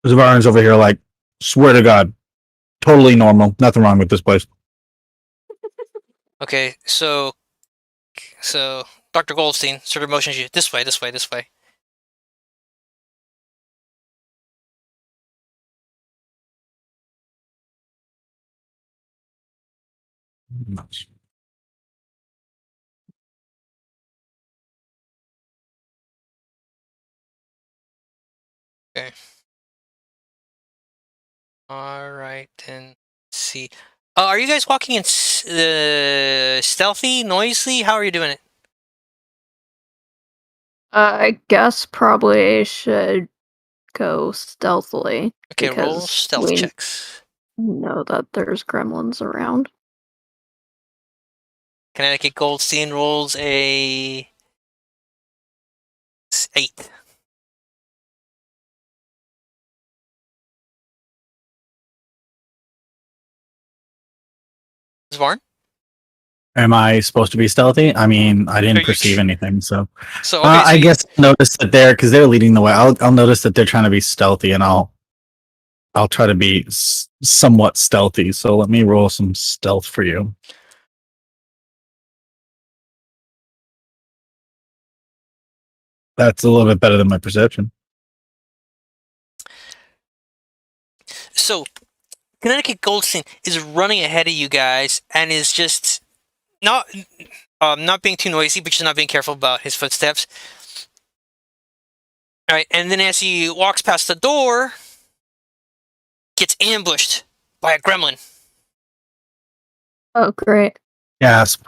Zavarin's over here like, swear to God, totally normal. Nothing wrong with this place. Okay, so Dr. Goldstein sort of motions you this way, this way, this way. Okay. All right, then. Let's see. Are you guys walking in stealthy, noisy? How are you doing it? I guess probably should go stealthily. Okay, roll because stealth we checks. know that there's gremlins around. Connecticut Goldstein rolls a 8. Zvarn? Am I supposed to be stealthy? I mean, I Are didn't you- perceive anything, so So okay, I guess notice that because they're leading the way. I'll notice that they're trying to be stealthy, and I'll try to be somewhat stealthy. So let me roll some stealth for you. That's a little bit better than my perception. So Connecticut Goldstein is running ahead of you guys and is just not being too noisy, but just not being careful about his footsteps. All right, and then as he walks past the door, gets ambushed by a gremlin. Oh, great. Gasp.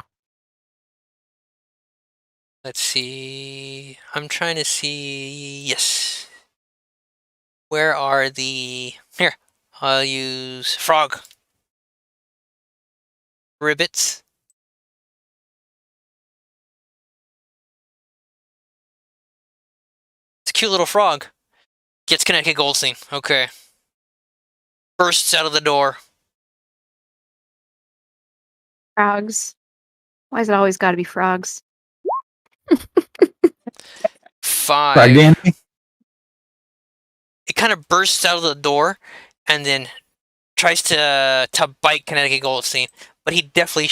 Let's see. I'm trying to see. Yes. Where are the... Here. I'll use frog. Ribbits. It's a cute little frog. Gets Connecticut Goldstein. Okay. Bursts out of the door. Frogs. Why is it always got to be frogs? 5. Frog Dandy? It kind of bursts out of the door and then tries to bite Connecticut Goldstein, but he definitely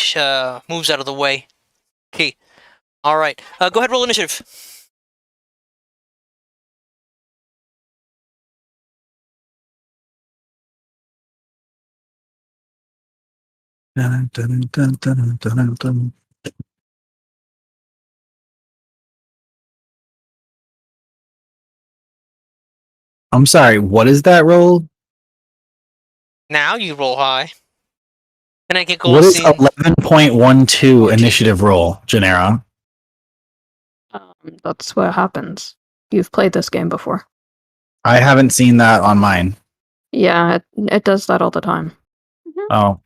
moves out of the way. Okay. All right. Go ahead, roll initiative. Dun, dun, dun, dun, dun, dun, dun. I'm sorry, what is that roll? Now you roll high. Connecticut What is Goldstein. 11.12 14. initiative roll, Genera? That's what happens. You've played this game before. I haven't seen that on mine. Yeah, it does that all the time. Oh,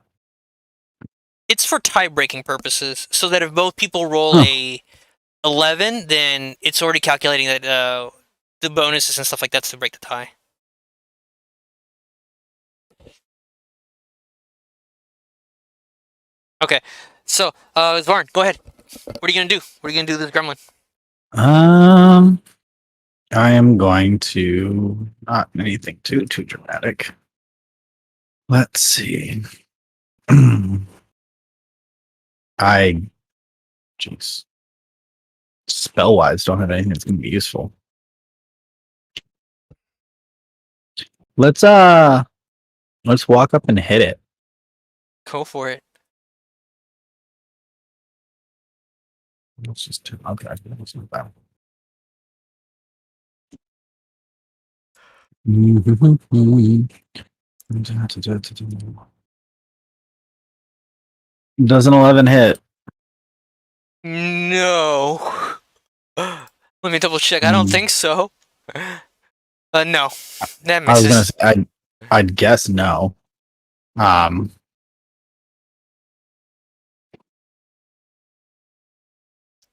It's for tie-breaking purposes, so that if both people roll Huh. a 11, then it's already calculating that the bonuses and stuff like that's to break the tie. Okay, so Varn, go ahead. What are you gonna do? What are you gonna do to this gremlin? I am going to not anything too dramatic. Let's see. Jeez, spell wise, don't have anything that's gonna be useful. Let's walk up and hit it. Go for it. Let's just do okay. Let's do that. Does an 11 hit? No. Let me double check. I don't think so. No. That I was gonna misses. say I'd guess no.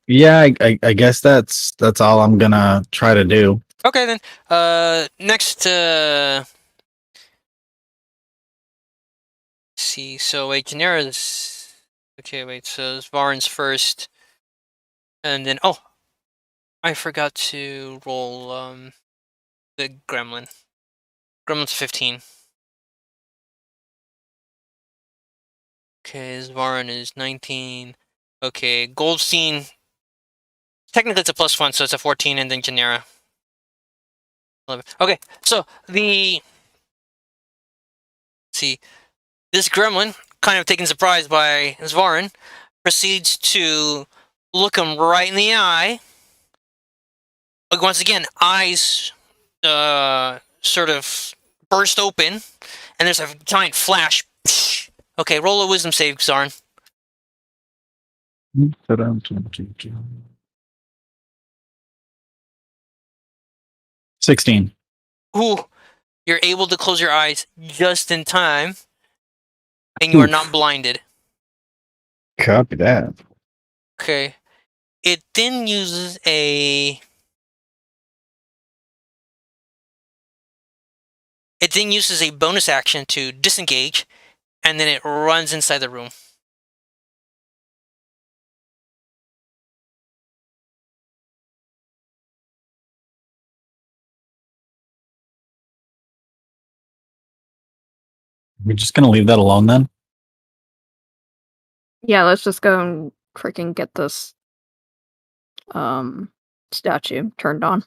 Yeah, I guess that's all I'm gonna try to do. Okay, then. Next, see. So wait, Janera's. Okay, wait. So Svarn's first, and then I forgot to roll the Gremlin. Gremlin's 15. Okay, Svarn is 19. Okay, Goldstein. Technically, it's a +1, so it's a 14, and then Janera. 11. Okay, so let's see, this gremlin, kind of taken surprise by Svarn, proceeds to look him right in the eye. Like, once again, eyes sort of burst open, and there's a giant flash. Okay, roll a wisdom save, Zarn. 16. Ooh, you're able to close your eyes just in time, and you are not blinded. Copy that. Okay. It then uses a bonus action to disengage, and then it runs inside the room. We're just gonna leave that alone then. Yeah, let's just go and freaking get this statue turned on.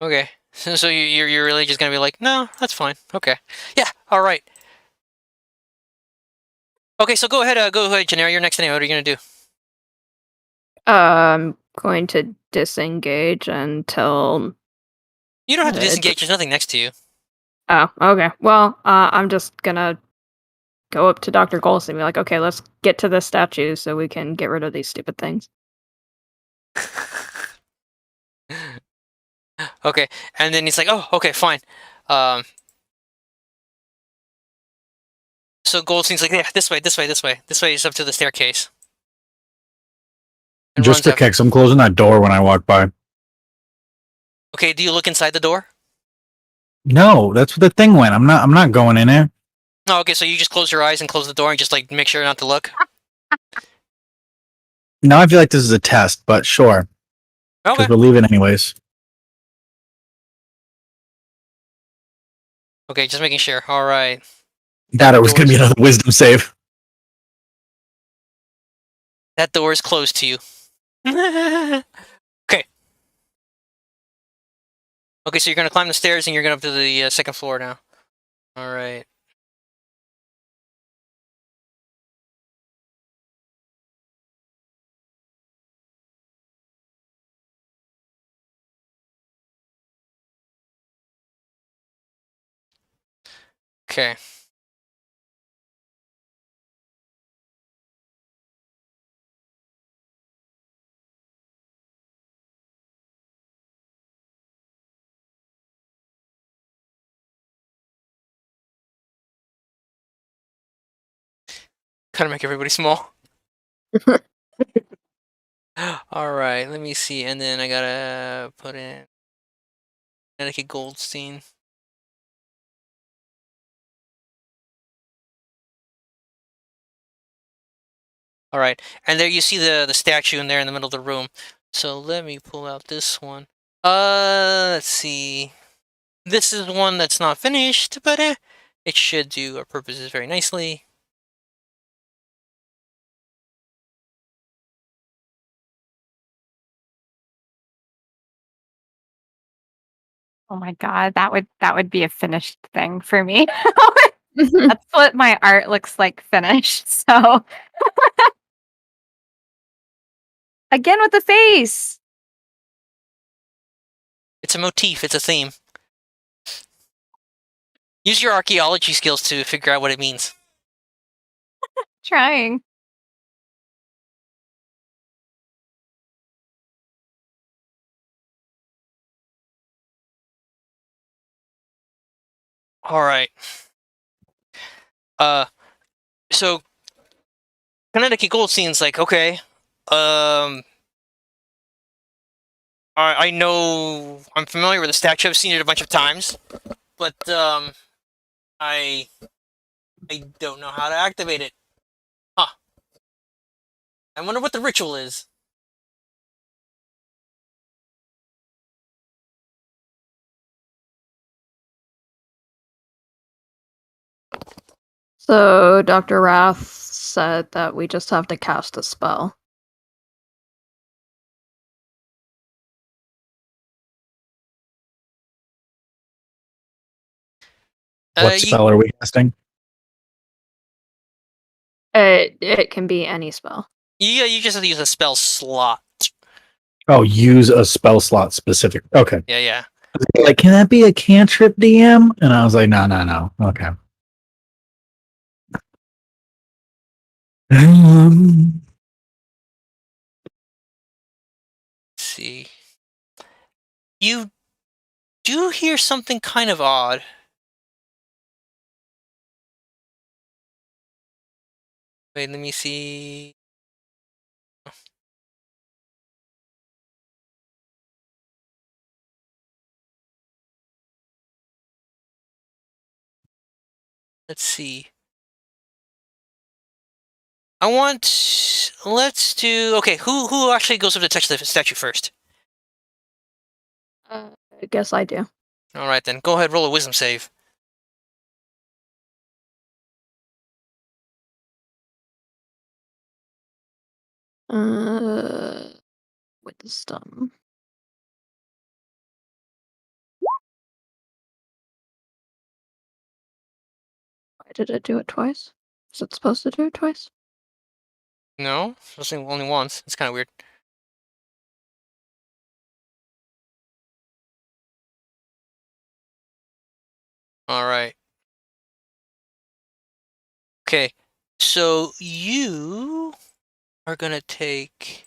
Okay. So you're really just gonna be like, no, that's fine. Okay. Yeah. All right. Okay. So go ahead, Janera. You're next. Anyway, what are you gonna do? I'm going to disengage until. You don't have to It's- disengage. There's nothing next to you. Oh, okay. Well, I'm just gonna go up to Dr. Goldstein and be like, okay, let's get to this statue so we can get rid of these stupid things. Okay. And then he's like, oh, okay, fine. So Goldstein's like, yeah, this way. This way is up to the staircase. And Just runs for up. kicks, I'm closing that door when I walk by. Okay. Do you look inside the door? No, that's where the thing went. I'm not going in there. Oh, okay. So you just close your eyes and close the door and just like make sure not to look. Now I feel like this is a test, but sure. Okay. Because we're leaving anyways. Okay. Just making sure. All right. That it was gonna be another wisdom save. That door is closed to you. Okay. Okay, so you're gonna climb the stairs and you're going up to the second floor now. All right. Okay. Kind of make everybody small. All right, let me see. And then I gotta put in Connecticut Goldstein. All right, and there you see the statue in there in the middle of the room. So let me pull out this one. Let's see. This is one that's not finished, but it should do our purposes very nicely. Oh my god, that would be a finished thing for me. That's what my art looks like finished. So again with the face. It's a motif. It's a theme. Use your archaeology skills to figure out what it means. Trying. All right. So Connecticut Goldstein's like, okay, I know I'm familiar with the statue. I've seen it a bunch of times, but I don't know how to activate it. Huh. I wonder what the ritual is. So Dr. Wrath said that we just have to cast a spell. What You, spell are we casting? It can be any spell. yeah, you just have to use a spell slot. Oh, use a spell slot specific. Okay. Yeah, yeah. Like, can that be a cantrip, DM? And I was like, no. Okay. Let's see. You do hear something kind of odd. Wait, let me see. Let's see. Let's do. Okay, who actually goes up to touch the statue first? I guess I do. All right then, go ahead, roll a wisdom save. Wisdom. Why did it do it twice? Is it supposed to do it twice? No, only once. It's kind of weird. All right. Okay, so you are gonna take.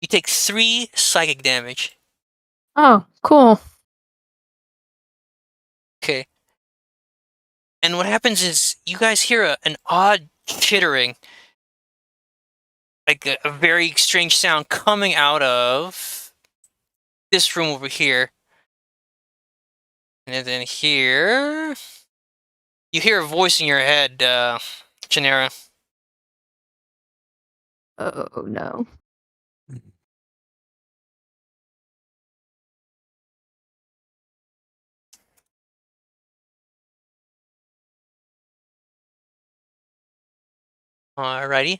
You take 3 psychic damage. Oh, cool. Okay. And what happens is you guys hear an odd chittering, like a very strange sound coming out of this room over here. And then here, you hear a voice in your head, Genera. Oh no. Alrighty.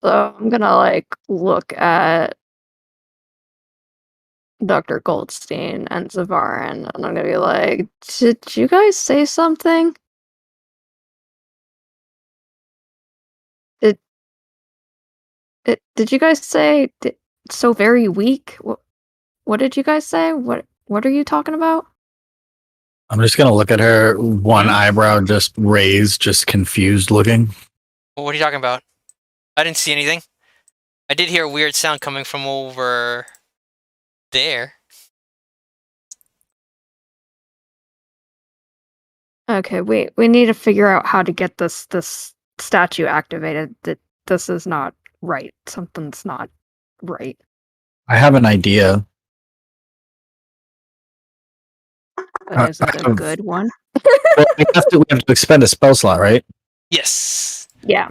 So I'm gonna like look at Dr. Goldstein and Zavarin, and I'm gonna be like, "Did you guys say something? Did did you guys say so very weak? What did you guys say? What are you talking about?" I'm just gonna look at her, one eyebrow just raised, just confused looking. Well, what are you talking about? I didn't see anything. I did hear a weird sound coming from over there. Okay, we need to figure out how to get this statue activated. That this is not right. Something's not right. I have an idea. But is it a good one? Well, we have to expend a spell slot, right? Yes. Yeah.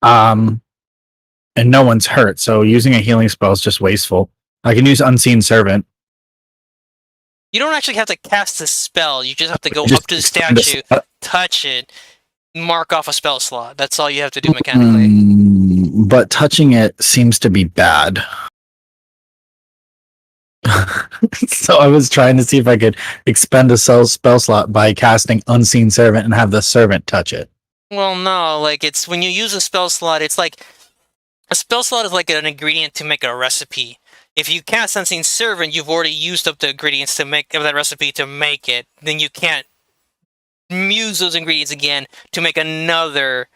And no one's hurt, so using a healing spell is just wasteful. I can use Unseen Servant. You don't actually have to cast a spell. You just have to go Just up to the expend a statue, slot. touch it, mark off a spell slot. That's all you have to do mechanically. But touching it seems to be bad. So I was trying to see if I could expend a spell slot by casting Unseen Servant and have the servant touch it. Well, no, like it's when you use a spell slot, it's like a spell slot is like an ingredient to make a recipe. If you cast Unseen Servant, you've already used up the ingredients to make that recipe to make it. Then you can't use those ingredients again to make another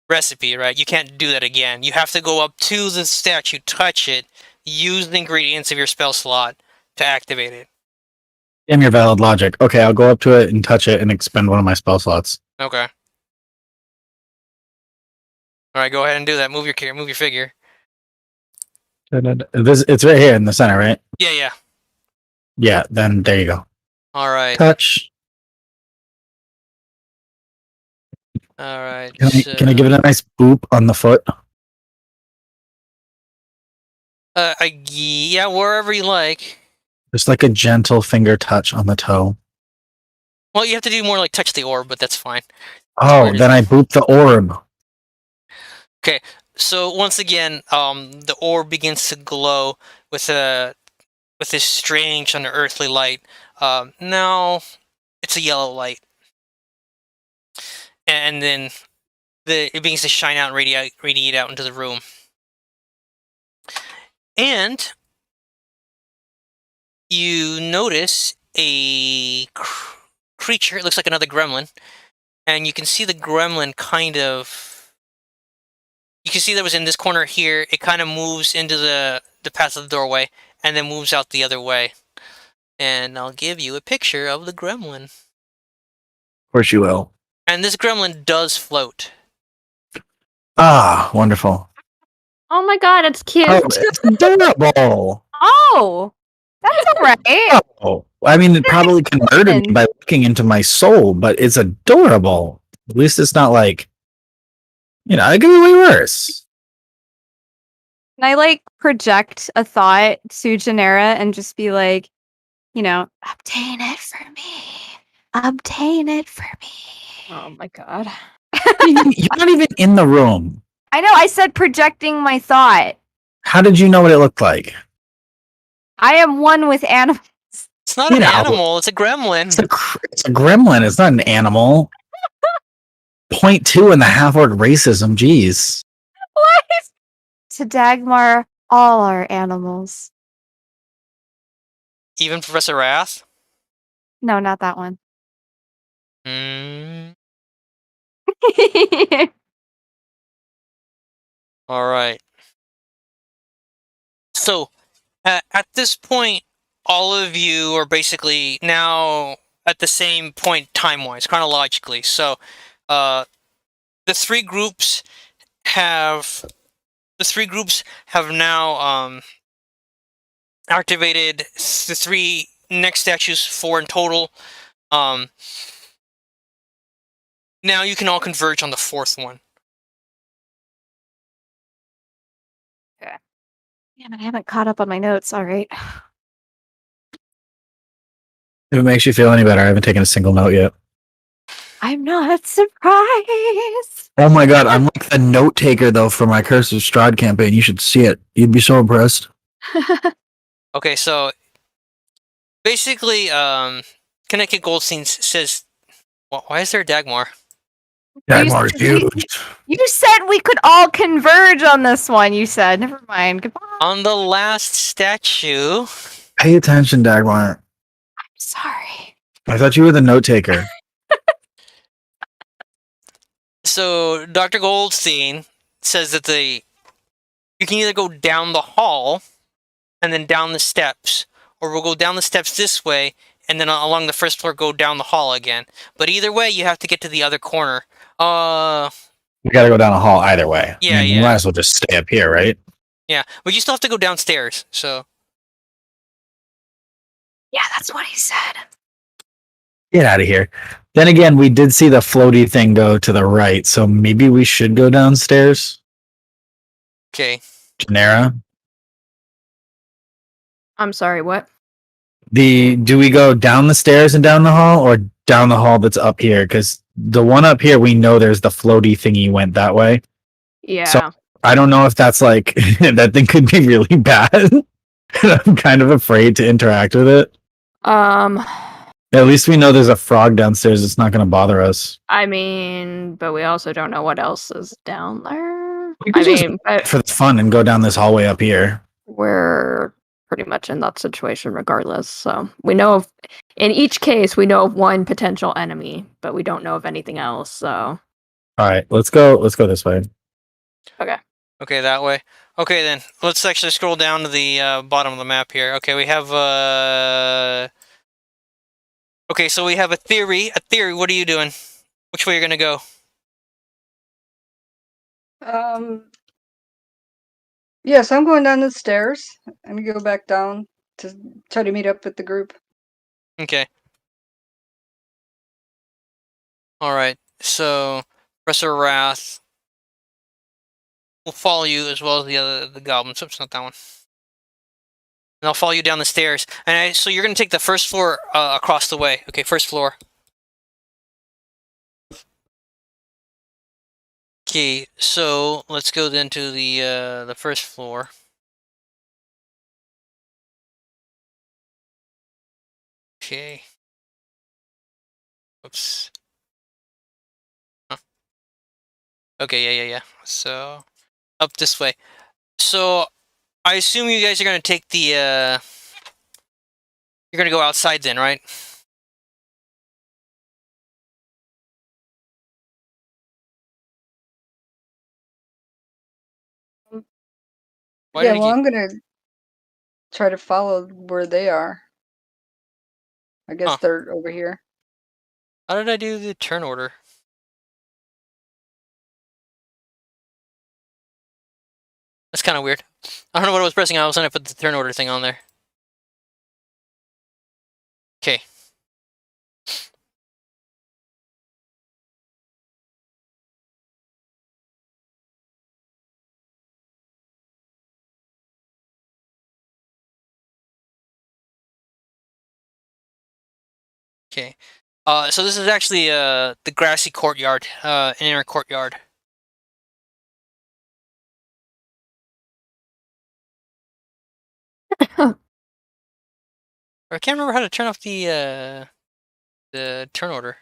recipe, right? You can't do that again. You have to go up to the statue, touch it, use the ingredients of your spell slot to activate it. Damn your valid logic. Okay, I'll go up to it and touch it and expend one of my spell slots. Okay. All right, go ahead and do that. Move your figure. It's right here in the center, right? Yeah. Yeah, then there you go. All right. Touch. All right. Can I give it a nice boop on the foot? Yeah, wherever you like. Just like a gentle finger touch on the toe. Well, you have to do more like touch the orb, but that's fine. Oh, then I boop the orb. So once again, the orb begins to glow with this strange unearthly light. Now it's a yellow light, and then it begins to shine out and radiate out into the room. And you notice a creature. It looks like another gremlin, and you can see the gremlin kind of. You can see that was in this corner here. It kind of moves into the path of the doorway, and then moves out the other way. And I'll give you a picture of the gremlin. Of course you will. And this gremlin does float. Ah, wonderful. Oh my god, it's cute. Oh, it's adorable. Oh, that's all right. Oh, I mean, it probably converted me by looking into my soul, but it's adorable. At least it's not like, it could be way worse. Can I like project a thought to Genera and just be like, obtain it for me. Obtain it for me. Oh my god. You're not even in the room. I know, I said projecting my thought. How did you know what it looked like? I am one with animals. It's not an animal, it's a gremlin. It's a gremlin. It's not an animal. 0.2 in the half-orc racism. Jeez. What? To Dagmar, all are animals. Even Professor Wrath? No, not that one. Alright. So, at this point, all of you are basically now at the same point time-wise, chronologically. So, the three groups have now activated the three next statues, 4 in total. Now you can all converge on the 4th one. Damn it, I haven't caught up on my notes. All right. If it makes you feel any better, I haven't taken a single note yet. I'm not surprised. Oh my god, I'm like the note taker though for my Curse of Strahd campaign. You should see it. You'd be so impressed. Okay, so basically, Connecticut Goldstein says, why is there a Dagmar? Dagmar's huge. You said we could all converge on this one, you said. Never mind. Goodbye. On the last statue. Pay attention, Dagmar. I'm sorry. I thought you were the note taker. So Dr. Goldstein says that you can either go down the hall and then down the steps, or we'll go down the steps this way and then along the first floor go down the hall again. But either way, you have to get to the other corner. We gotta go down the hall either way. Yeah, You might as well just stay up here, right? Yeah, but you still have to go downstairs, so... Yeah, that's what he said. Get out of here. Then again, we did see the floaty thing go to the right, so maybe we should go downstairs. Okay. Genera? I'm sorry, what? Do we go down the stairs and down the hall, or down the hall that's up here? Because the one up here, we know there's the floaty thingy went that way. Yeah. So I don't know if that's like that thing could be really bad. I'm kind of afraid to interact with it. At least we know there's a frog downstairs. It's not going to bother us. I mean, but we also don't know what else is down there. We could just for the fun and go down this hallway up here. We're pretty much in that situation regardless. So we know in each case, we know of one potential enemy, but we don't know of anything else. So. All right, let's go this way. Okay, that way. Okay, then let's actually scroll down to the bottom of the map here. Okay, we have Okay, so we have a theory. What are you doing? Which way you're gonna go? Yes, I'm going down the stairs. I'm gonna go back down to try to meet up with the group. Okay. All right. So Professor Wrath will follow you as well as the goblins. Oops, not that one. And I'll follow you down the stairs. And so you're gonna take the first floor across the way. Okay, first floor. Okay, so let's go then to the first floor. Okay. Oops. Huh. Okay, yeah. So up this way. So I assume you guys are gonna take the you're gonna go outside then, right? Why Yeah, did well, you? I'm gonna try to follow where they are. I guess Huh? they're over here. How did I do the turn order? That's kind of weird. I don't know what I was pressing. All of a sudden, I put the turn order thing on there. Okay. Okay. So this is actually the grassy courtyard, an inner courtyard. I can't remember how to turn off the turn order.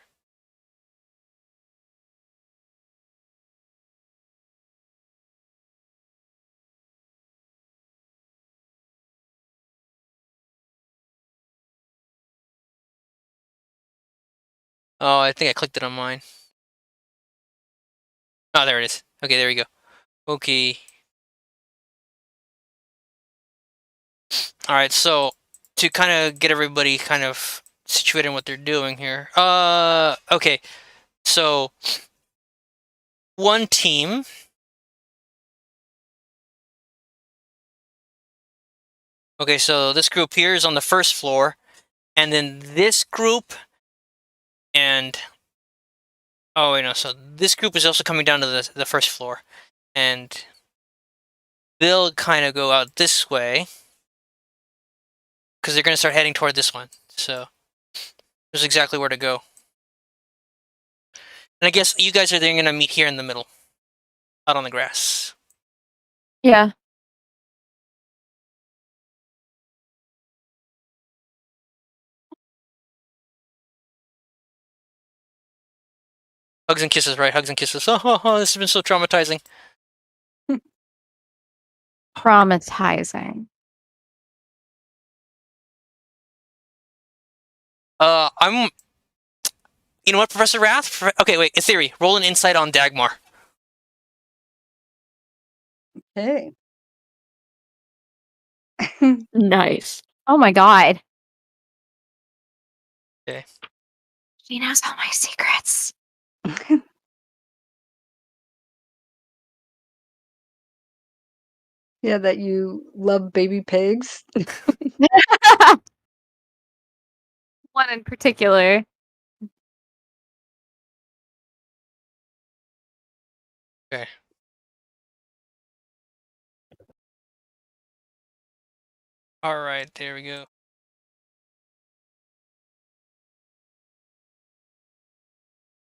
Oh, I think I clicked it on mine. Oh, there it is. Okay, there we go. Okay. All right, so to kind of get everybody kind of situated in what they're doing here. Okay. So one team. Okay, so this group here is on the first floor, and then this group and oh wait no, so this group is also coming down to the first floor, and they'll kind of go out this way because they're going to start heading toward this one. So there's exactly where to go. And I guess you guys are then going to meet here in the middle, out on the grass. Yeah. Hugs and kisses, right? Hugs and kisses. Oh, this has been so traumatizing. Traumatizing. I'm. You know what, Professor Wrath? Okay, wait. A theory. Roll an insight on Dagmar. Hey. Nice. Oh my god. Okay. She knows all my secrets. Yeah, that you love baby pigs. One in particular. Okay. All right. There we go.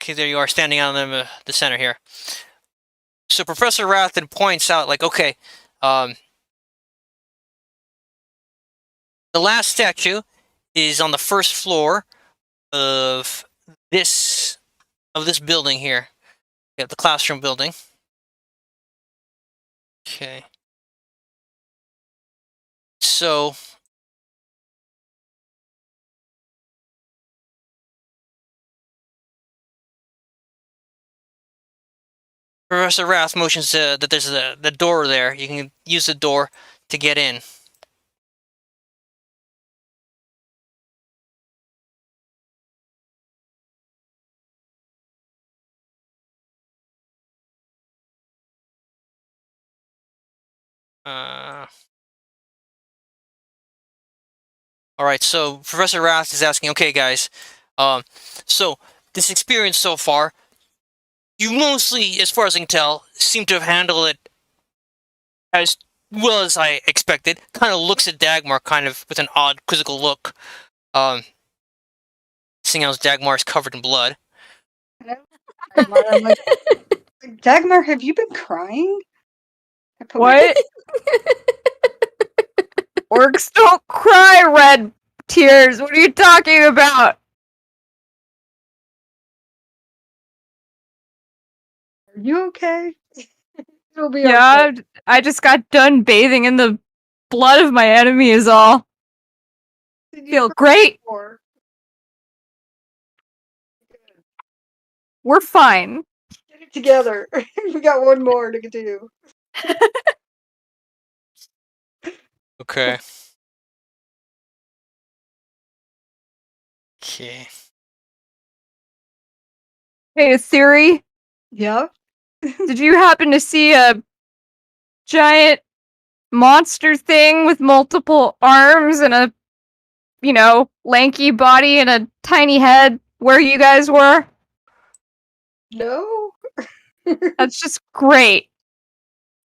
Okay, there you are, standing on the center here. So Professor Wrath then points out, like, okay, the last statue is on the first floor of this building here. You have the classroom building. Okay. So Professor Wrath motions that there's the door there. You can use the door to get in. All right, so Professor Rath is asking, okay, guys, so this experience so far, you mostly, as far as I can tell, seem to have handled it as well as I expected. Kind of looks at Dagmar kind of with an odd, quizzical look. Seeing as Dagmar is covered in blood. Dagmar, I'm like, Dagmar, have you been crying? I put my- What? Orcs don't cry red tears. What are you talking about? Are you okay? It'll be Yeah, okay. I just got done bathing in the blood of my enemy is all. Did you Feel cry great. before? We're fine. Get it together. We got one more to do. Okay. Okay. Hey, Theory, Yeah. did you happen to see a giant monster thing with multiple arms and a, lanky body and a tiny head where you guys were? No. That's just great.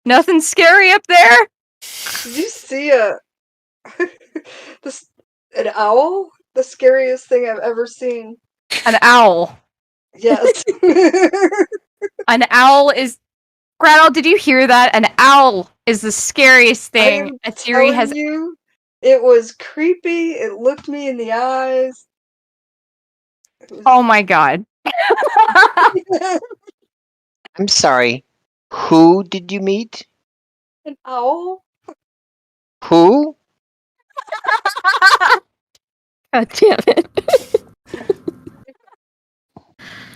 Nothing scary up there? Did you see this an owl? The scariest thing I've ever seen. An owl. Yes. An owl is. Gretel, did you hear that? An owl is the scariest I thing am a theory has. telling you, it was creepy. It looked me in the eyes. It was Oh my god. I'm sorry. Who did you meet? an owl. Who? God damn it.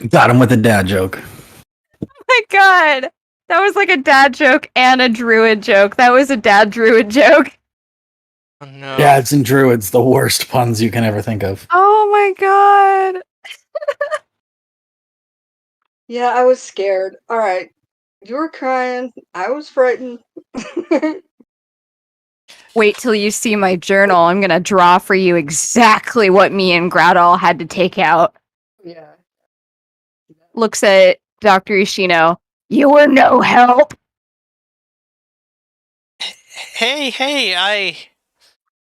Got him with a dad joke. My god. That was like a dad joke and a druid joke. That was a dad druid joke. Oh no. Dads and druids, the worst puns you can ever think of. Oh my god. Yeah, I was scared. All right. You were crying. I was frightened. Wait till you see my journal. I'm gonna draw for you exactly what me and Gretel had to take out. Yeah. Looks at Dr. Ishino. You were no help. Hey, I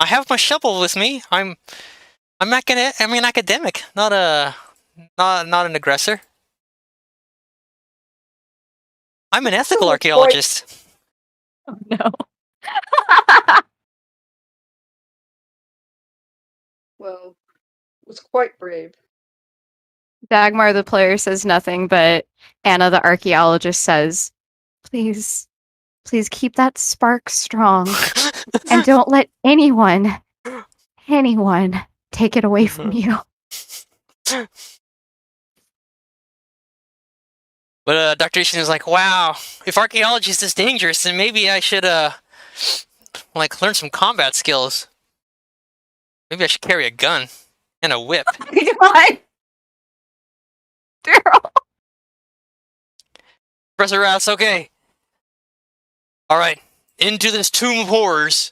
have my shovel with me. I'm an academic, not an aggressor. I'm an ethical Oh, archaeologist. Oh no. Well, it was quite brave. Dagmar the player says nothing, but Anna the archaeologist says, please keep that spark strong and don't let anyone take it away from you. But Dr. Ishin is like, wow, if archaeology is this dangerous, then maybe I should learn some combat skills. Maybe I should carry a gun and a whip. Oh my god. Daryl. Professor Rath's okay. All right, into this tomb of horrors.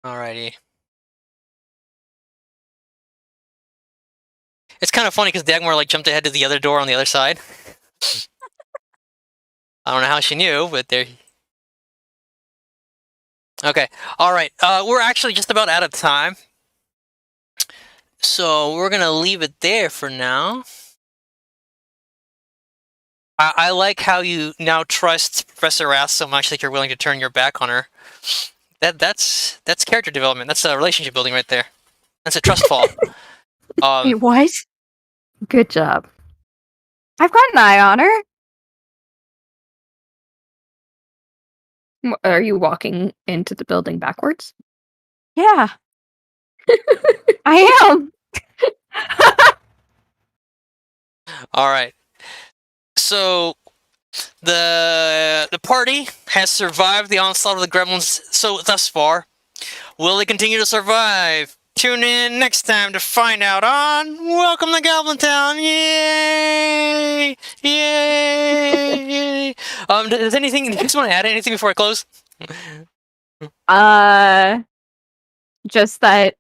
Alrighty. It's kind of funny because Dagmar jumped ahead to the other door on the other side. I don't know how she knew, but there. Okay. All right. We're actually just about out of time, so we're gonna leave it there for now. I like how you now trust Professor Rath so much that you're willing to turn your back on her. That's character development. That's relationship building right there. That's a trust fall. Wait, what? Good job. I've got an eye on her. Are you walking into the building backwards? Yeah. I am. All right. So the party has survived the onslaught of the gremlins so thus far. Will they continue to survive? Tune in next time to find out on Welcome to Goblin Town. Yay! Yay! Does anything? Do you guys want to add anything before I close? Just that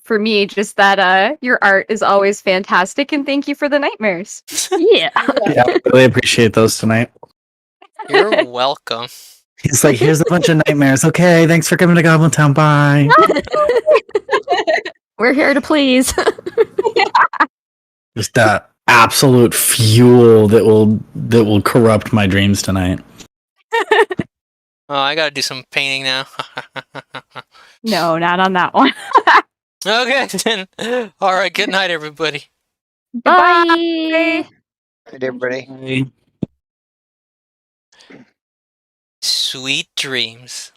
for me, just that your art is always fantastic, and thank you for the nightmares. Yeah. Yeah, I really appreciate those tonight. You're welcome. He's like, here's a bunch of nightmares. Okay, thanks for coming to Goblin Town. Bye. We're here to please. Just that absolute fuel that will corrupt my dreams tonight. Oh, I gotta do some painting now. No, not on that one. Okay, then. All right. Good night, everybody. Bye. Good, everybody. Sweet dreams.